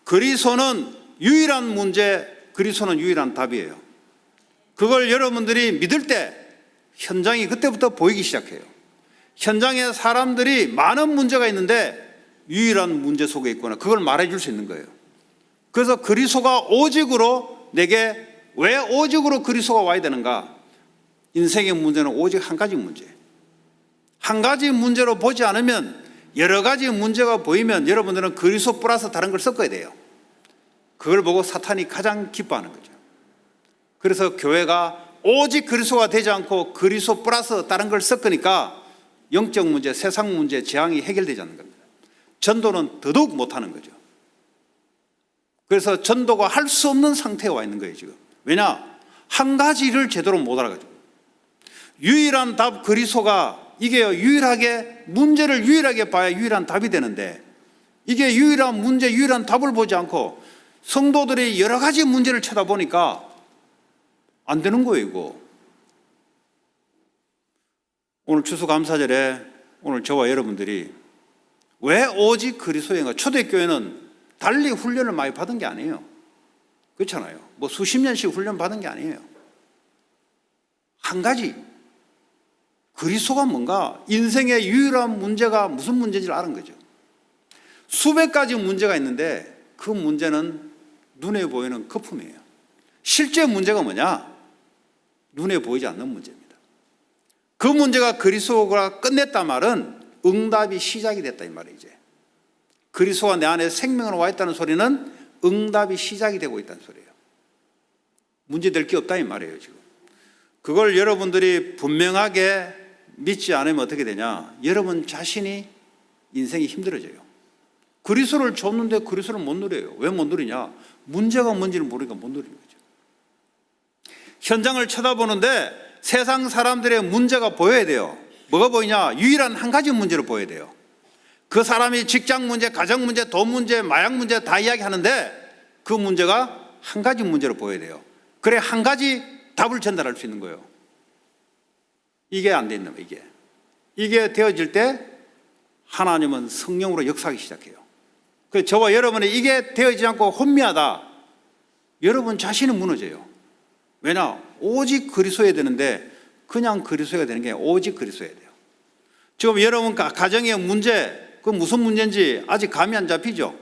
그리스도는 유일한 문제, 그리스도는 유일한 답이에요. 그걸 여러분들이 믿을 때 현장이 그때부터 보이기 시작해요. 현장에 사람들이 많은 문제가 있는데 유일한 문제 속에 있거나 그걸 말해줄 수 있는 거예요. 그래서 그리스도가 오직으로 내게 왜 오직으로 그리스도가 와야 되는가? 인생의 문제는 오직 한 가지 문제. 한 가지 문제로 보지 않으면 여러 가지 문제가 보이면 여러분들은 그리스도 플러스 다른 걸 섞어야 돼요. 그걸 보고 사탄이 가장 기뻐하는 거죠. 그래서 교회가 오직 그리스도가 되지 않고 그리스도 플러스 다른 걸 섞으니까 영적 문제, 세상 문제, 재앙이 해결되지 않는 겁니다. 전도는 더더욱 못하는 거죠. 그래서 전도가 할 수 없는 상태에 와 있는 거예요, 지금. 왜냐? 한 가지를 제대로 못 알아가지고. 유일한 답 그리스도가 이게 유일하게 문제를 유일하게 봐야 유일한 답이 되는데 이게 유일한 문제, 유일한 답을 보지 않고 성도들이 여러 가지 문제를 쳐다보니까 안 되는 거예요, 이거. 오늘 추수감사절에 오늘 저와 여러분들이 왜 오직 그리스도인가? 초대교회는 달리 훈련을 많이 받은 게 아니에요. 그렇잖아요. 뭐 수십 년씩 훈련 받은 게 아니에요. 한 가지, 그리스도가 뭔가 인생의 유일한 문제가 무슨 문제인지를 아는 거죠. 수백 가지 문제가 있는데 그 문제는 눈에 보이는 거품이에요. 실제 문제가 뭐냐? 눈에 보이지 않는 문제입니다. 그 문제가 그리스도가 끝냈다 말은 응답이 시작이 됐다 이 말이에요. 이제 그리스도가 내 안에 생명으로 와 있다는 소리는 응답이 시작이 되고 있다는 소리예요. 문제될 게 없다 이 말이에요. 지금 그걸 여러분들이 분명하게 믿지 않으면 어떻게 되냐? 여러분 자신이 인생이 힘들어져요. 그리스도를 줬는데 그리스도를 못 누려요. 왜 못 누리냐? 문제가 뭔지를 모르니까 못 누리는 거죠. 현장을 쳐다보는데 세상 사람들의 문제가 보여야 돼요. 뭐가 보이냐? 유일한 한 가지 문제를 보여야 돼요. 그 사람이 직장 문제, 가정 문제, 돈 문제, 마약 문제 다 이야기하는데 그 문제가 한 가지 문제로 보여야 돼요. 그래 한 가지 답을 전달할 수 있는 거예요. 이게 안 돼 있는 거예요. 이게 되어질 때 하나님은 성령으로 역사하기 시작해요. 그래서 저와 여러분이 이게 되어지지 않고 혼미하다. 여러분 자신은 무너져요. 왜냐? 오직 그리스도여야 되는데 그냥 그리스도가 되는 게 아니라 오직 그리스도여야 돼요. 지금 여러분 가정의 문제, 그 무슨 문제인지 아직 감이 안 잡히죠?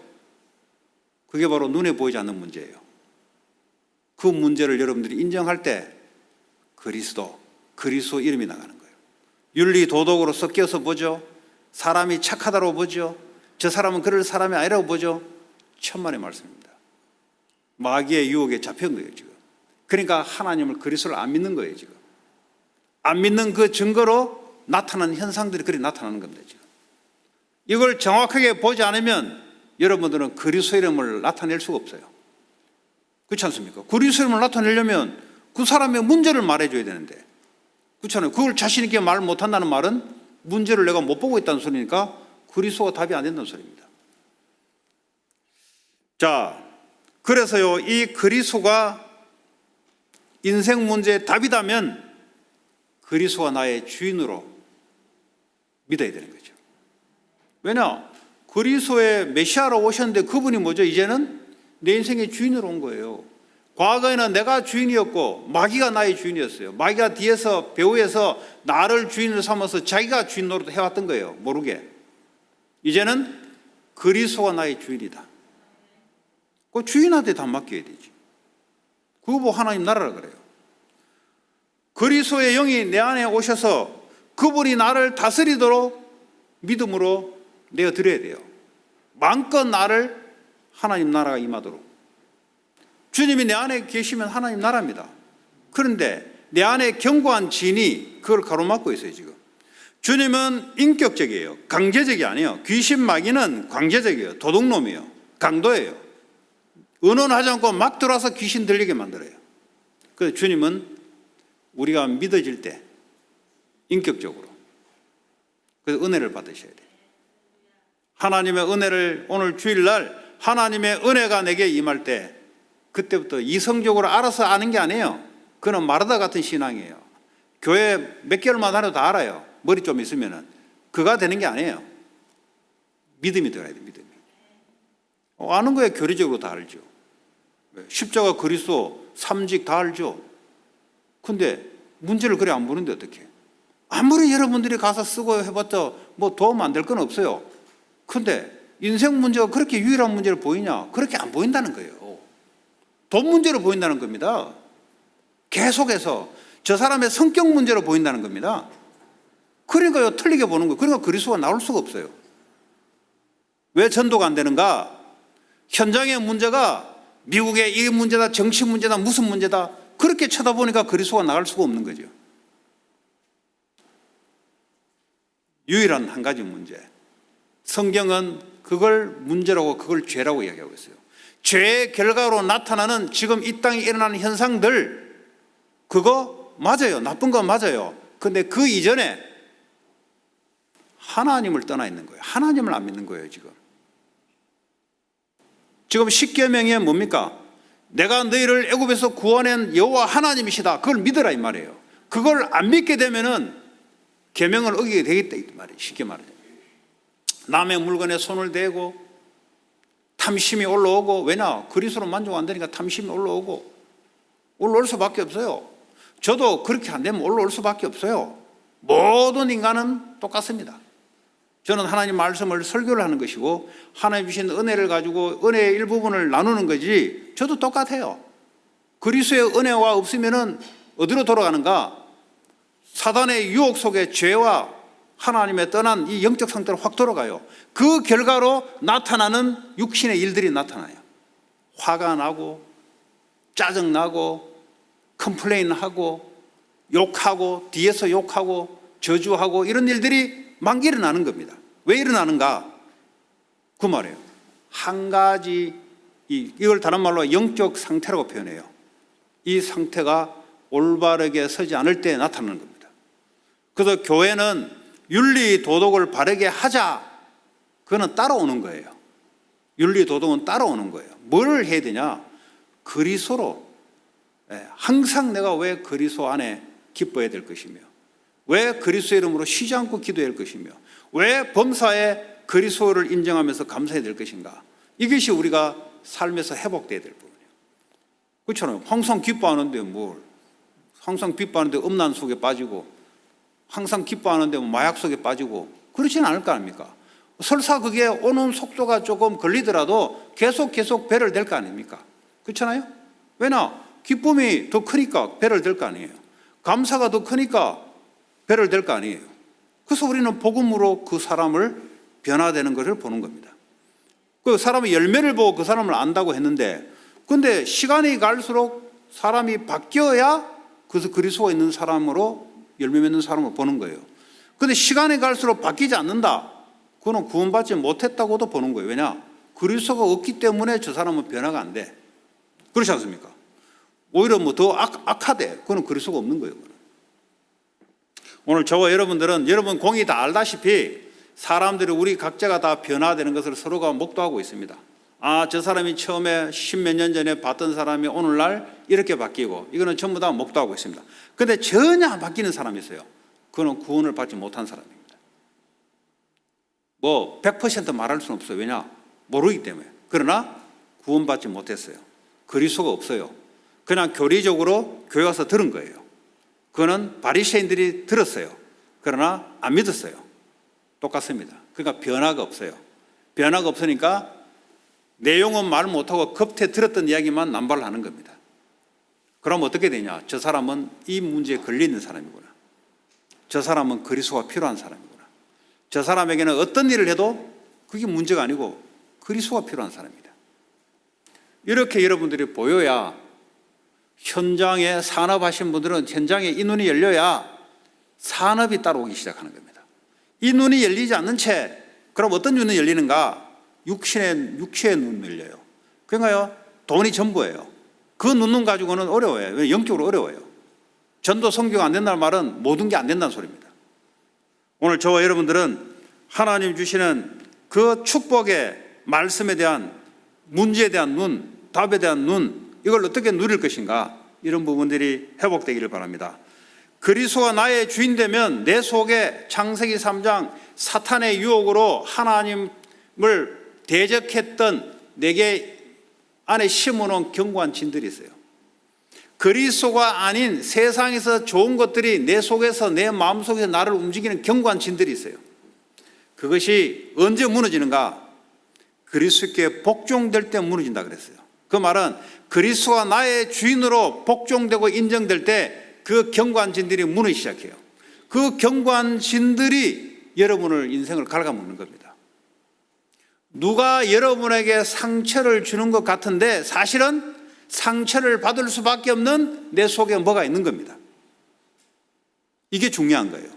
그게 바로 눈에 보이지 않는 문제예요. 그 문제를 여러분들이 인정할 때 그리스도 이름이 나가는 거예요. 윤리 도덕으로 섞여서 보죠. 사람이 착하다고 보죠. 저 사람은 그럴 사람이 아니라고 보죠. 천만의 말씀입니다. 마귀의 유혹에 잡힌 거예요 지금. 그러니까 하나님을 그리스도를 안 믿는 거예요 지금. 안 믿는 그 증거로 나타나는 현상들이 그리 나타나는 겁니다 지금. 이걸 정확하게 보지 않으면 여러분들은 그리스도 이름을 나타낼 수가 없어요. 그렇지 않습니까? 그리스도 이름을 나타내려면 그 사람의 문제를 말해줘야 되는데 그렇잖아요. 그걸 자신 있게 말 못한다는 말은 문제를 내가 못 보고 있다는 소리니까 그리스도가 답이 안 된다는 소리입니다. 자, 그래서요 이 그리스도가 인생 문제의 답이다면 그리스도가 나의 주인으로 믿어야 되는 거죠. 왜냐? 그리스도의 메시아로 오셨는데 그분이 뭐죠? 이제는 내 인생의 주인으로 온 거예요. 과거에는 내가 주인이었고 마귀가 나의 주인이었어요. 마귀가 뒤에서 배후에서 나를 주인으로 삼아서 자기가 주인 노릇 해왔던 거예요. 모르게. 이제는 그리스도가 나의 주인이다. 그 주인한테 다 맡겨야 되지. 그거 뭐 하나님 나라라 그래요. 그리스도의 영이 내 안에 오셔서 그분이 나를 다스리도록 믿음으로 내어드려야 돼요. 마음껏 나를 하나님 나라가 임하도록. 주님이 내 안에 계시면 하나님 나라입니다. 그런데 내 안에 견고한 진이 그걸 가로막고 있어요 지금. 주님은 인격적이에요. 강제적이 아니에요. 귀신 마귀는 강제적이에요. 도둑놈이에요. 강도예요. 의논하지 않고 막 들어와서 귀신 들리게 만들어요. 그래서 주님은 우리가 믿어질 때 인격적으로 그래서 은혜를 받으셔야 돼요. 하나님의 은혜를 오늘 주일날 하나님의 은혜가 내게 임할 때 그때부터 이성적으로 알아서 아는 게 아니에요. 그는 마르다 같은 신앙이에요. 교회 몇 개월만 다녀도 다 알아요. 머리 좀 있으면은. 그가 되는 게 아니에요. 믿음이 들어야 돼요. 믿음이. 아는 거에 교리적으로 다 알죠. 십자가 그리스도 삼직 다 알죠. 근데 문제를 그래 안 보는데 어떻게? 아무리 여러분들이 가서 쓰고 해봤자 뭐 도움 안 될 건 없어요. 근데 인생 문제가 그렇게 유일한 문제를 보이냐? 그렇게 안 보인다는 거예요. 돈 문제로 보인다는 겁니다. 계속해서 저 사람의 성격 문제로 보인다는 겁니다. 그러니까요 틀리게 보는 거예요. 그러니까 그리스도가 나올 수가 없어요. 왜 전도가 안 되는가? 현장의 문제가 미국의 이 문제다, 정치 문제다, 무슨 문제다 그렇게 쳐다보니까 그리스도가 나갈 수가 없는 거죠. 유일한 한 가지 문제. 성경은 그걸 문제라고 그걸 죄라고 이야기하고 있어요. 죄의 결과로 나타나는 지금 이 땅에 일어나는 현상들 그거 맞아요. 나쁜 건 맞아요. 근데 그 이전에 하나님을 떠나 있는 거예요. 하나님을 안 믿는 거예요. 지금 십계명이 뭡니까? 내가 너희를 애굽에서 구원한 여호와 하나님이시다. 그걸 믿으라 이 말이에요. 그걸 안 믿게 되면은 계명을 어기게 되겠다 이 말이에요. 쉽게 말하자면 남의 물건에 손을 대고 탐심이 올라오고, 왜냐? 그리스도로 만족 안 되니까 탐심이 올라올 수밖에 없어요. 저도 그렇게 안 되면 올라올 수밖에 없어요. 모든 인간은 똑같습니다. 저는 하나님 말씀을 설교를 하는 것이고 하나님 주신 은혜를 가지고 은혜의 일부분을 나누는 거지, 저도 똑같아요. 그리스도의 은혜가 없으면은 어디로 돌아가는가? 사단의 유혹 속에 죄와 하나님의 떠난 이 영적 상태로 확 돌아가요. 그 결과로 나타나는 육신의 일들이 나타나요. 화가 나고 짜증나고 컴플레인하고 욕하고 뒤에서 욕하고 저주하고 이런 일들이 막 일어나는 겁니다. 왜 일어나는가? 그 말이에요. 한 가지, 이걸 다른 말로 영적 상태라고 표현해요. 이 상태가 올바르게 서지 않을 때 나타나는 겁니다. 그래서 교회는 윤리 도덕을 바르게 하자, 그거는 따라오는 거예요. 윤리 도덕은 따라오는 거예요. 뭘 해야 되냐? 그리스도로, 항상 내가 왜 그리스도 안에 기뻐해야 될 것이며, 왜 그리스도의 이름으로 쉬지 않고 기도해야 될 것이며, 왜 범사에 그리스도를 인정하면서 감사해야 될 것인가? 이것이 우리가 삶에서 회복돼야 될 부분이에요. 그렇잖아요. 항상 기뻐하는데 항상 기뻐하는데 음란 속에 빠지고, 항상 기뻐하는데 마약 속에 빠지고, 그렇지는 않을 거 아닙니까? 설사 그게 오는 속도가 조금 걸리더라도 계속 배를 댈 거 아닙니까? 그렇잖아요. 왜냐? 기쁨이 더 크니까 배를 댈 거 아니에요. 감사가 더 크니까 배를 댈 거 아니에요. 그래서 우리는 복음으로 그 사람을 변화되는 것을 보는 겁니다. 그 사람의 열매를 보고 그 사람을 안다고 했는데, 근데 시간이 갈수록 사람이 바뀌어야 그래서 그리스도가 있는 사람으로 열매 맺는 사람을 보는 거예요. 근데 시간이 갈수록 바뀌지 않는다, 그거는 구원받지 못했다고도 보는 거예요. 왜냐? 그리스도가 없기 때문에 저 사람은 변화가 안 돼. 그렇지 않습니까? 오히려 더 악하대. 그거는 그리스도가 없는 거예요. 오늘 저와 여러분들은, 여러분 공이 다 알다시피 사람들이 우리 각자가 다 변화되는 것을 서로가 목도하고 있습니다. 저 사람이 처음에 10몇 년 전에 봤던 사람이 오늘날 이렇게 바뀌고, 이거는 전부 다 목도하고 있습니다. 근데 전혀 안 바뀌는 사람이 있어요. 그거는 구원을 받지 못한 사람입니다. 100% 말할 수는 없어요. 왜냐? 모르기 때문에. 그러나 구원받지 못했어요. 그리스도가 없어요. 그냥 교리적으로 교회 와서 들은 거예요. 그거는 바리새인들이 들었어요. 그러나 안 믿었어요. 똑같습니다. 그러니까 변화가 없어요. 변화가 없으니까 내용은 말 못하고 겉에 들었던 이야기만 남발을 하는 겁니다. 그럼 어떻게 되냐? 저 사람은 이 문제에 걸리는 사람이구나. 저 사람은 그리스도가 필요한 사람이구나. 저 사람에게는 어떤 일을 해도 그게 문제가 아니고 그리스도가 필요한 사람입니다. 이렇게 여러분들이 보여야, 현장에 산업하신 분들은 현장에 이 눈이 열려야 산업이 따라오기 시작하는 겁니다. 이 눈이 열리지 않는 채, 그럼 어떤 눈이 열리는가? 육체의 눈이 열려요. 그러니까요, 돈이 전부예요. 그 눈 가지고는 어려워요. 왜? 영적으로 어려워요. 전도 성교가 안 된다는 말은 모든 게 안 된다는 소리입니다. 오늘 저와 여러분들은 하나님 주시는 그 축복의 말씀에 대한, 문제에 대한 눈, 답에 대한 눈, 이걸 어떻게 누릴 것인가, 이런 부분들이 회복되기를 바랍니다. 그리스도가 나의 주인 되면 내 속에 창세기 3장 사탄의 유혹으로 하나님을 대적했던 내게 안에 심어놓은 견고한 진들이 있어요. 그리스도가 아닌 세상에서 좋은 것들이 내 속에서, 내 마음속에서 나를 움직이는 견고한 진들이 있어요. 그것이 언제 무너지는가? 그리스도께 복종될 때 무너진다 그랬어요. 그 말은 그리스도가 나의 주인으로 복종되고 인정될 때 그 견고한 진들이 무너지기 시작해요. 그 견고한 진들이 여러분을, 인생을 갉아먹는 겁니다. 누가 여러분에게 상처를 주는 것 같은데 사실은 상처를 받을 수밖에 없는 내 속에 뭐가 있는 겁니다. 이게 중요한 거예요.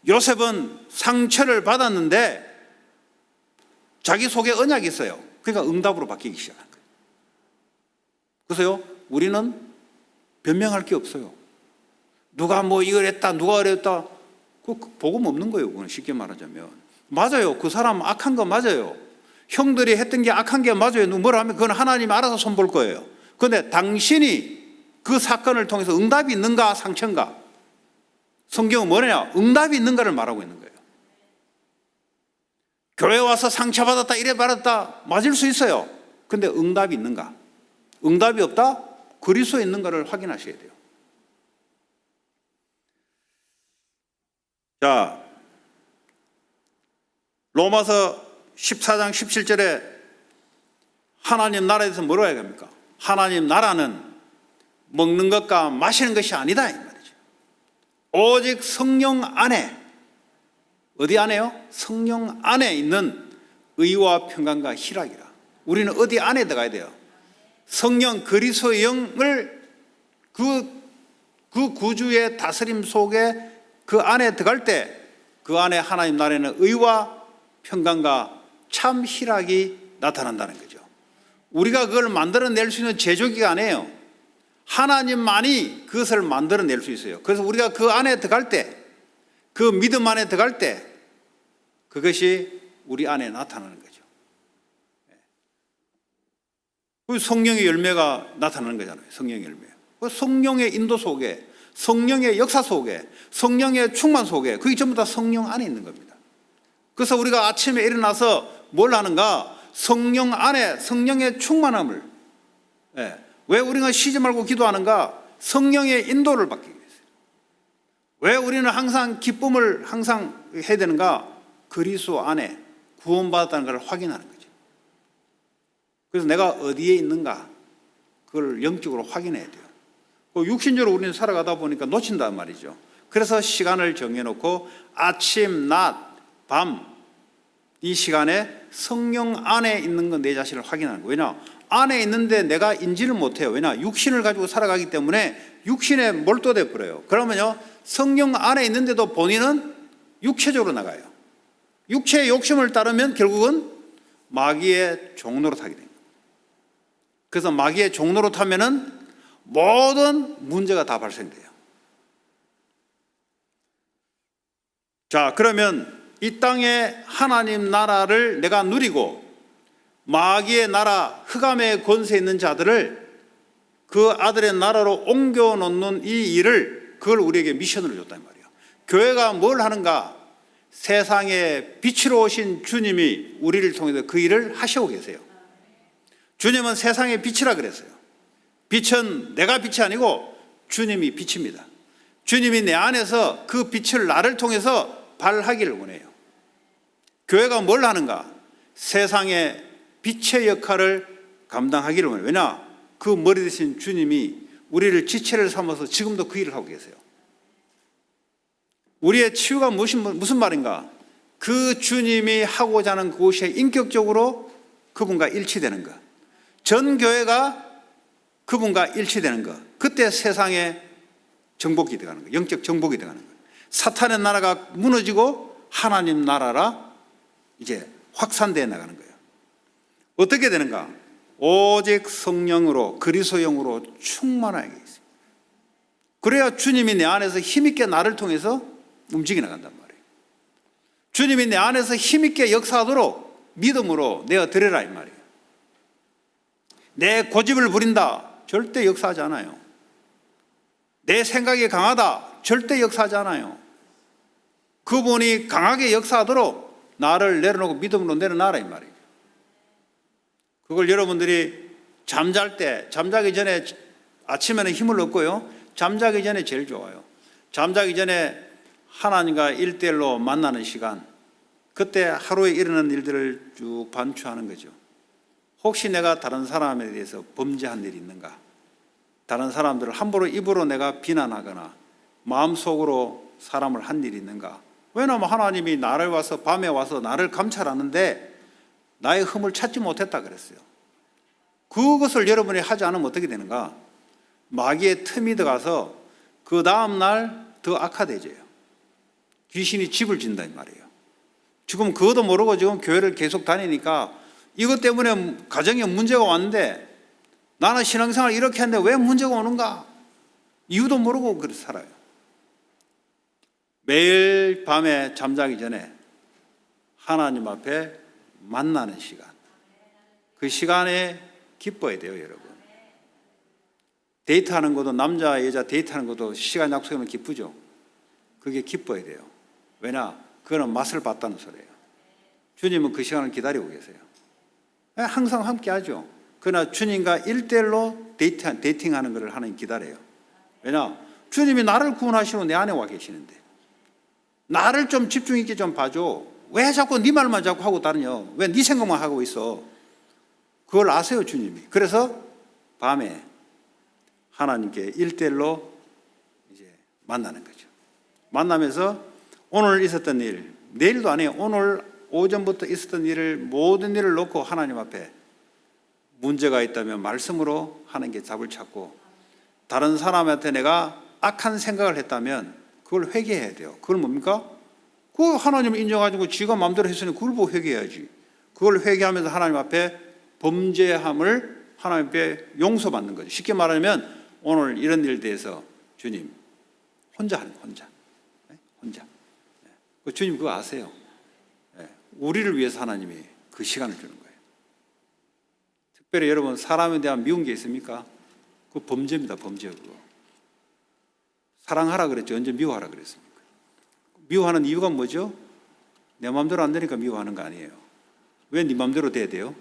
요셉은 상처를 받았는데 자기 속에 언약이 있어요. 그러니까 응답으로 바뀌기 시작한 거예요. 그래서요, 우리는 변명할 게 없어요. 누가 이걸 했다, 누가 그랬다, 그 복음 없는 거예요. 그건 쉽게 말하자면. 맞아요. 그 사람 악한 거 맞아요. 형들이 했던 게 악한 게 맞아요. 뭐라 하면 그건 하나님이 알아서 손볼 거예요. 그런데 당신이 그 사건을 통해서 응답이 있는가, 상처인가? 성경은 뭐냐? 응답이 있는가를 말하고 있는 거예요. 교회 와서 상처받았다, 이래 받았다, 맞을 수 있어요. 근데 응답이 있는가? 응답이 없다? 그리스도에 있는가를 확인하셔야 돼요. 자, 로마서 14장 17절에 하나님 나라에 대해서 뭐라고 얘기합니까? 하나님 나라는 먹는 것과 마시는 것이 아니다, 이 말이죠. 오직 성령 안에, 어디 안에요? 성령 안에 있는 의와 평강과 희락이라. 우리는 어디 안에 들어가야 돼요? 성령 그리스도의 영을 그 구주의 다스림 속에 그 안에 들어갈 때 그 안에 하나님 나라에는 의와 평강과 참 희락이 나타난다는 거죠. 우리가 그걸 만들어낼 수 있는 제조기가 아니에요. 하나님만이 그것을 만들어낼 수 있어요. 그래서 우리가 그 안에 들어갈 때, 그 믿음 안에 들어갈 때 그것이 우리 안에 나타나는 거죠. 그 성령의 열매가 나타나는 거잖아요. 성령의 열매. 그 성령의 인도 속에, 성령의 역사 속에, 성령의 충만 속에, 그게 전부 다 성령 안에 있는 겁니다. 그래서 우리가 아침에 일어나서 뭘 하는가? 성령 안에 성령의 충만함을, 왜 우리가 쉬지 말고 기도하는가? 성령의 인도를 받기 위해서. 왜 우리는 항상 기쁨을 항상 해야 되는가? 그리스도 안에 구원받았다는 걸 확인하는 거죠. 그래서 내가 어디에 있는가? 그걸 영적으로 확인해야 돼요. 육신적으로 우리는 살아가다 보니까 놓친단 말이죠. 그래서 시간을 정해놓고 아침, 낮, 밤, 이 시간에 성령 안에 있는 건 내 자신을 확인하는 거예요. 왜냐? 안에 있는데 내가 인지를 못해요. 왜냐? 육신을 가지고 살아가기 때문에 육신에 몰두돼 버려요. 그러면요, 성령 안에 있는데도 본인은 육체적으로 나가요. 육체의 욕심을 따르면 결국은 마귀의 종노릇하게 됩니다. 그래서 마귀의 종노릇하면은 모든 문제가 다 발생돼요. 자, 그러면 이 땅에 하나님 나라를 내가 누리고 마귀의 나라, 흑암의 권세에 있는 자들을 그 아들의 나라로 옮겨 놓는 이 일을, 그걸 우리에게 미션으로 줬단 말이에요. 교회가 뭘 하는가? 세상에 빛으로 오신 주님이 우리를 통해서 그 일을 하시고 계세요. 주님은 세상의 빛이라 그랬어요. 빛은 내가 빛이 아니고 주님이 빛입니다. 주님이 내 안에서 그 빛을 나를 통해서 발하기를 원해요. 교회가 뭘 하는가? 세상의 빛의 역할을 감당하기를 원해요. 왜냐? 그 머리 대신 주님이 우리를 지체를 삼아서 지금도 그 일을 하고 계세요. 우리의 치유가 무슨 말인가? 그 주님이 하고자 하는 그곳에 인격적으로 그분과 일치되는 것. 전 교회가 그분과 일치되는 것. 그때 세상에 정복이 되어가는 거예요. 영적 정복이 되어가는 거예요. 사탄의 나라가 무너지고 하나님 나라라 이제 확산되어 나가는 거예요. 어떻게 되는가? 오직 성령으로, 그리스도 영으로 충만하게 있어요. 그래야 주님이 내 안에서 힘있게 나를 통해서 움직여 나간단 말이에요. 주님이 내 안에서 힘있게 역사하도록 믿음으로 내어 드려라, 이 말이에요. 내 고집을 부린다, 절대 역사하지 않아요. 내 생각이 강하다, 절대 역사하지 않아요. 그분이 강하게 역사하도록 나를 내려놓고 믿음으로 내려놔라, 이 말이에요. 그걸 여러분들이 잠잘 때, 잠자기 전에, 아침에는 힘을 얻고요, 잠자기 전에 제일 좋아요. 잠자기 전에 하나님과 1:1로 만나는 시간, 그때 하루에 일어나는 일들을 쭉 반추하는 거죠. 혹시 내가 다른 사람에 대해서 범죄한 일이 있는가? 다른 사람들을 함부로 입으로 내가 비난하거나 마음속으로 사람을 한 일이 있는가? 왜냐하면 하나님이 나를 와서, 밤에 와서 나를 감찰하는데 나의 흠을 찾지 못했다 그랬어요. 그것을 여러분이 하지 않으면 어떻게 되는가? 마귀의 틈이 들어가서 그 다음날 더 악화되져요. 귀신이 집을 진다 이 말이에요. 지금 그것도 모르고 지금 교회를 계속 다니니까 이것 때문에 가정에 문제가 왔는데 나는 신앙생활 이렇게 하는데 왜 문제가 오는가? 이유도 모르고 그렇게 살아요. 매일 밤에 잠자기 전에 하나님 앞에 만나는 시간, 그 시간에 기뻐야 돼요, 여러분. 데이트하는 것도, 남자 여자 데이트하는 것도 시간 약속하면 기쁘죠. 그게 기뻐야 돼요. 왜냐? 그거는 맛을 봤다는 소리예요. 주님은 그 시간을 기다리고 계세요. 항상 함께 하죠. 그러나 주님과 1대1로 데이팅하는 것을 하나님 기다려요. 왜냐? 주님이 나를 구원하시고 내 안에 와 계시는데 나를 좀 집중 있게 좀 봐줘. 왜 자꾸 네 말만 자꾸 하고 다니냐? 왜 네 생각만 하고 있어? 그걸 아세요, 주님이. 그래서 밤에 하나님께 1대1로 이제 만나는 거죠. 만나면서 오늘 있었던 일, 내일도 아니에요. 오늘 오전부터 있었던 일을, 모든 일을 놓고 하나님 앞에 문제가 있다면 말씀으로 하나님께 답을 찾고, 다른 사람한테 내가 악한 생각을 했다면 그걸 회개해야 돼요. 그걸 뭡니까? 그거 하나님을 인정하고 지가 마음대로 했으니 그걸 보고 회개해야지. 그걸 회개하면서 하나님 앞에 범죄함을 하나님 앞에 용서받는 거죠. 쉽게 말하면 오늘 이런 일에 대해서 주님 혼자 하는 거예요. 혼자. 주님 그거 아세요. 우리를 위해서 하나님이 그 시간을 주는 거예요. 특별히 여러분 사람에 대한 미운 게 있습니까? 그 범죄입니다. 범죄 그거. 사랑하라 그랬죠. 언제 미워하라 그랬습니까? 미워하는 이유가 뭐죠? 내 마음대로 안 되니까 미워하는 거 아니에요. 왜 네 마음대로 돼야 돼요?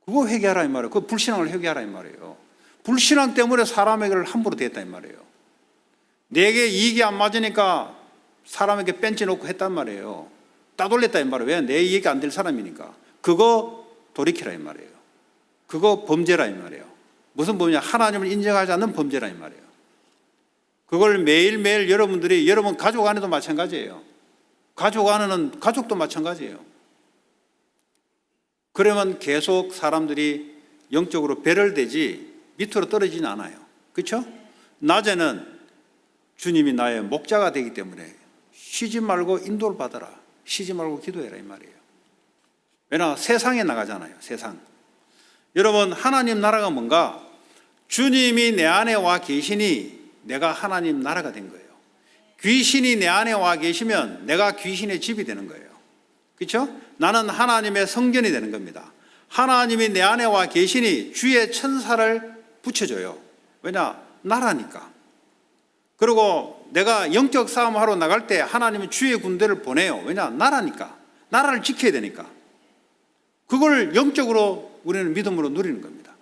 그거 회개하라 이 말이에요. 그 불신앙을 회개하라 이 말이에요. 불신앙 때문에 사람에게 함부로 대했다 이 말이에요. 내게 이익이 안 맞으니까 사람에게 뺀지 놓고 했단 말이에요. 따돌렸다 이 말이에요. 왜? 내 이익이 안 될 사람이니까. 그거 돌이키라 이 말이에요. 그거 범죄라 이 말이에요. 무슨 범죄냐? 하나님을 인정하지 않는 범죄라 이 말이에요. 그걸 매일매일 여러분들이, 여러분 가족 안에도 마찬가지예요. 가족 안에는 가족도 마찬가지예요. 그러면 계속 사람들이 영적으로 배럴되지 밑으로 떨어지진 않아요. 그렇죠? 낮에는 주님이 나의 목자가 되기 때문에 쉬지 말고 인도를 받아라. 쉬지 말고 기도해라 이 말이에요. 왜냐? 세상에 나가잖아요. 세상. 여러분 하나님 나라가 뭔가? 주님이 내 안에 와 계시니 내가 하나님 나라가 된 거예요. 귀신이 내 안에 와 계시면 내가 귀신의 집이 되는 거예요. 그렇죠? 나는 하나님의 성전이 되는 겁니다. 하나님이 내 안에 와 계시니 주의 천사를 붙여줘요. 왜냐? 나라니까. 그리고 내가 영적 싸움하러 나갈 때 하나님은 주의 군대를 보내요. 왜냐? 나라니까. 나라를 지켜야 되니까. 그걸 영적으로 우리는 믿음으로 누리는 겁니다.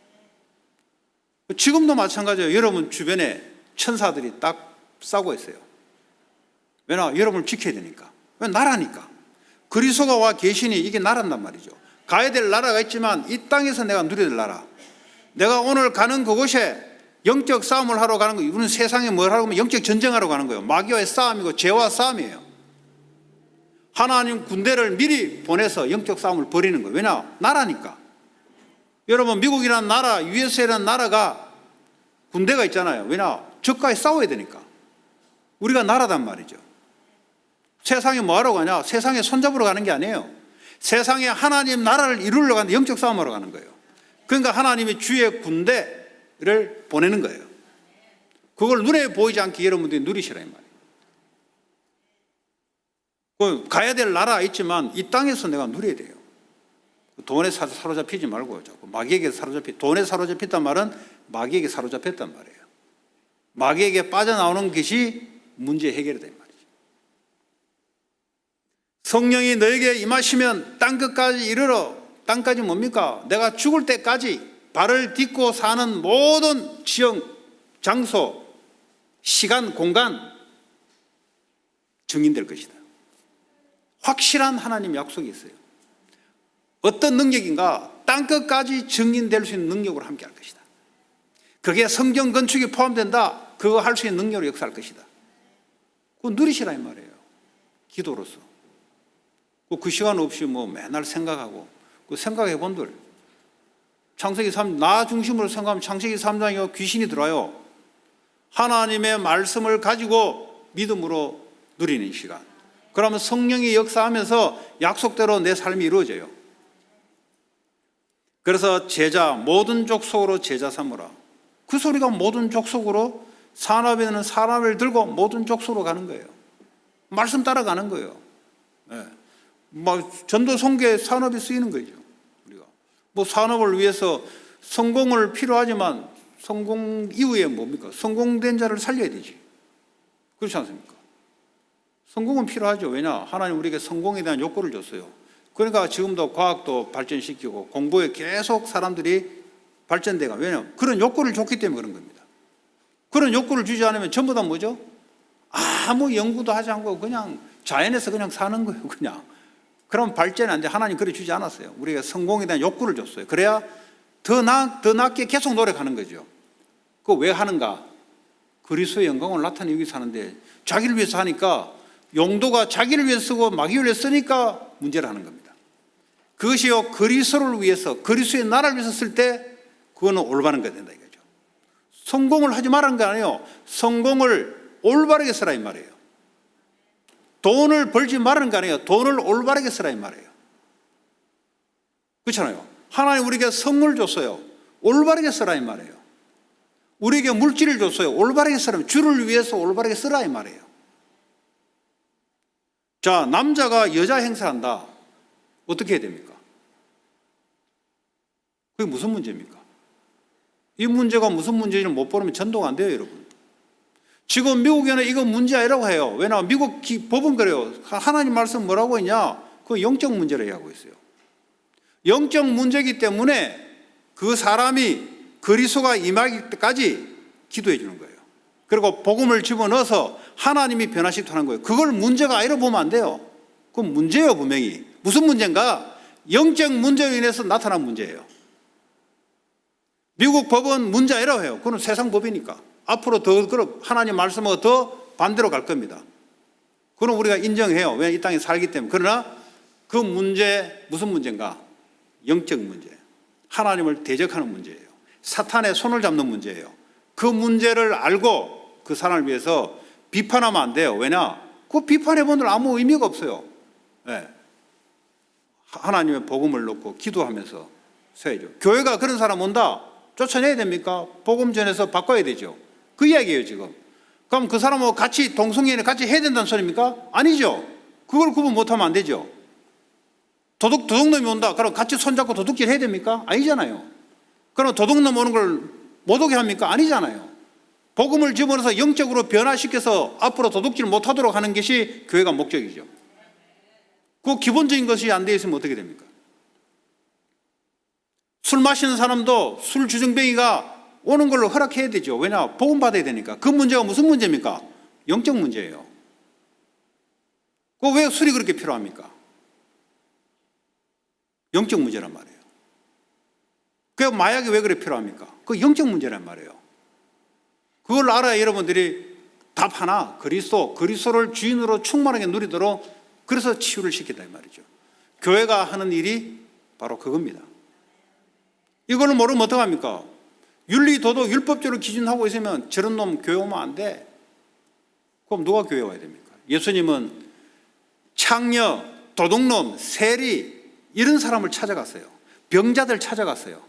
지금도 마찬가지예요. 여러분 주변에 천사들이 딱 싸고 있어요. 왜냐? 여러분을 지켜야 되니까. 왜? 나라니까. 그리스도가 와 계시니 이게 나란단 말이죠. 가야 될 나라가 있지만 이 땅에서 내가 누려야 될 나라. 내가 오늘 가는 그곳에 영적 싸움을 하러 가는 거예요. 우리는 세상에 뭘 하러 가면 영적 전쟁하러 가는 거예요. 마귀와의 싸움이고 죄와 싸움이에요. 하나님 군대를 미리 보내서 영적 싸움을 벌이는 거예요. 왜냐? 나라니까. 여러분 미국이라는 나라, USA라는 나라가 군대가 있잖아요. 왜냐? 적과에 싸워야 되니까. 우리가 나라단 말이죠. 세상에 뭐 하러 가냐? 세상에 손잡으러 가는 게 아니에요. 세상에 하나님 나라를 이루려고 하는데 영적 싸움하러 가는 거예요. 그러니까 하나님이 주의 군대를 보내는 거예요. 그걸 눈에 보이지 않게 여러분들이 누리시라 이 말이에요. 가야 될 나라 있지만 이 땅에서 내가 누려야 돼요. 돈에 사로잡히지 말고 자꾸 마귀에게 돈에 사로잡혔단 말은 마귀에게 사로잡혔단 말이에요. 마귀에게 빠져나오는 것이 문제 해결이 된 말이죠. 성령이 너에게 임하시면 땅끝까지 이르러. 땅까지 뭡니까? 내가 죽을 때까지 발을 딛고 사는 모든 지형, 장소, 시간, 공간 증인될 것이다. 확실한 하나님 약속이 있어요. 어떤 능력인가? 땅끝까지 증인될 수 있는 능력으로 함께 할 것이다. 그게 성경 건축이 포함된다. 그거 할 수 있는 능력으로 역사할 것이다. 그거 누리시라 이 말이에요. 기도로서. 그 시간 없이 뭐 맨날 생각하고, 그 생각해 본들. 창세기 3, 나 중심으로 생각하면 창세기 3장에 귀신이 들어와요. 하나님의 말씀을 가지고 믿음으로 누리는 시간. 그러면 성령이 역사하면서 약속대로 내 삶이 이루어져요. 그래서 제자, 모든 족속으로 제자 삼으라. 그 소리가 모든 족속으로, 산업에는 사람을 들고 모든 족속으로 가는 거예요. 말씀 따라가는 거예요. 네. 전도 선교에 산업이 쓰이는 거죠. 우리가 뭐 산업을 위해서 성공을 필요하지만 성공 이후에 뭡니까? 성공된 자를 살려야 되지. 그렇지 않습니까? 성공은 필요하죠. 왜냐? 하나님 우리에게 성공에 대한 욕구를 줬어요. 그러니까 지금도 과학도 발전시키고 공부에 계속 사람들이 발전돼가. 왜냐하면 그런 욕구를 줬기 때문에 그런 겁니다. 그런 욕구를 주지 않으면 전부 다 뭐죠? 아무 연구도 하지 않고 그냥 자연에서 그냥 사는 거예요. 그냥. 그럼 발전이 안 돼. 하나님 그래 주지 않았어요. 우리가 성공에 대한 욕구를 줬어요. 그래야 더 낫게 계속 노력하는 거죠. 그거 왜 하는가? 그리스도의 영광을 나타내기 위해서 하는데 자기를 위해서 하니까 용도가 자기를 위해서 쓰고 마귀를 위해서 쓰니까 문제를 하는 겁니다. 그것이요 그리스도를 위해서 그리스도의 나라를 위해서 쓸 때 그거는 올바른 게 된다 이거죠. 성공을 하지 말라는 게 아니에요. 성공을 올바르게 쓰라 이 말이에요. 돈을 벌지 말라는 게 아니에요. 돈을 올바르게 쓰라 이 말이에요. 그렇잖아요. 하나님 우리에게 선물 줬어요. 올바르게 쓰라 이 말이에요. 우리에게 물질을 줬어요. 올바르게 쓰라. 주를 위해서 올바르게 쓰라 이 말이에요. 자, 남자가 여자 행사한다. 어떻게 해야 됩니까? 그게 무슨 문제입니까? 이 문제가 무슨 문제인지 못 보면 전도가 안 돼요, 여러분. 지금 미국에는 이거 문제 아니라고 해요. 왜냐하면 미국 법은 그래요. 하나님 말씀 뭐라고 했냐? 그 영적 문제를 얘기하고 있어요. 영적 문제이기 때문에 그 사람이 그리스도가 임하기 때까지 기도해 주는 거예요. 그리고 복음을 집어넣어서 하나님이 변화시키는 하는 거예요. 그걸 문제가 아니라 보면 안 돼요. 그건 문제예요, 분명히. 무슨 문제인가? 영적 문제로 인해서 나타난 문제예요. 미국 법은 문제 아니라고 해요. 그건 세상 법이니까. 앞으로 더 하나님 말씀하고 더 반대로 갈 겁니다. 그건 우리가 인정해요. 왜 이 땅에 살기 때문에. 그러나 그 문제 무슨 문제인가? 영적 문제. 하나님을 대적하는 문제예요. 사탄의 손을 잡는 문제예요. 그 문제를 알고 그 사람을 위해서 비판하면 안 돼요. 왜냐? 그 비판해보는 아무 의미가 없어요. 네. 하나님의 복음을 놓고 기도하면서 서야죠. 교회가 그런 사람 온다? 쫓아내야 됩니까? 복음 전해서 바꿔야 되죠. 그 이야기예요, 지금. 그럼 그 사람하고 같이 동성애를 같이 해야 된다는 소리입니까? 아니죠. 그걸 구분 못하면 안 되죠. 도둑놈이 온다. 그럼 같이 손잡고 도둑질 해야 됩니까? 아니잖아요. 그럼 도둑놈 오는 걸 못 오게 합니까? 아니잖아요. 복음을 집어넣어서 영적으로 변화시켜서 앞으로 도둑질 못하도록 하는 것이 교회가 목적이죠. 그 기본적인 것이 안 되어 있으면 어떻게 됩니까? 술 마시는 사람도 술 주정뱅이가 오는 걸로 허락해야 되죠. 왜냐? 복음 받아야 되니까. 그 문제가 무슨 문제입니까? 영적 문제예요. 그 왜 술이 그렇게 필요합니까? 영적 문제란 말이에요. 그 마약이 왜 그래 필요합니까? 그 영적 문제란 말이에요. 그걸 알아야 여러분들이 답 하나, 그리스도를 주인으로 충만하게 누리도록 그래서 치유를 시킨다 이 말이죠. 교회가 하는 일이 바로 그겁니다. 이거를 모르면 어떡합니까? 윤리, 도덕, 율법적으로 기준하고 있으면 저런 놈 교회 오면 안 돼. 그럼 누가 교회 와야 됩니까? 예수님은 창녀, 도둑놈, 세리 이런 사람을 찾아갔어요. 병자들 찾아갔어요.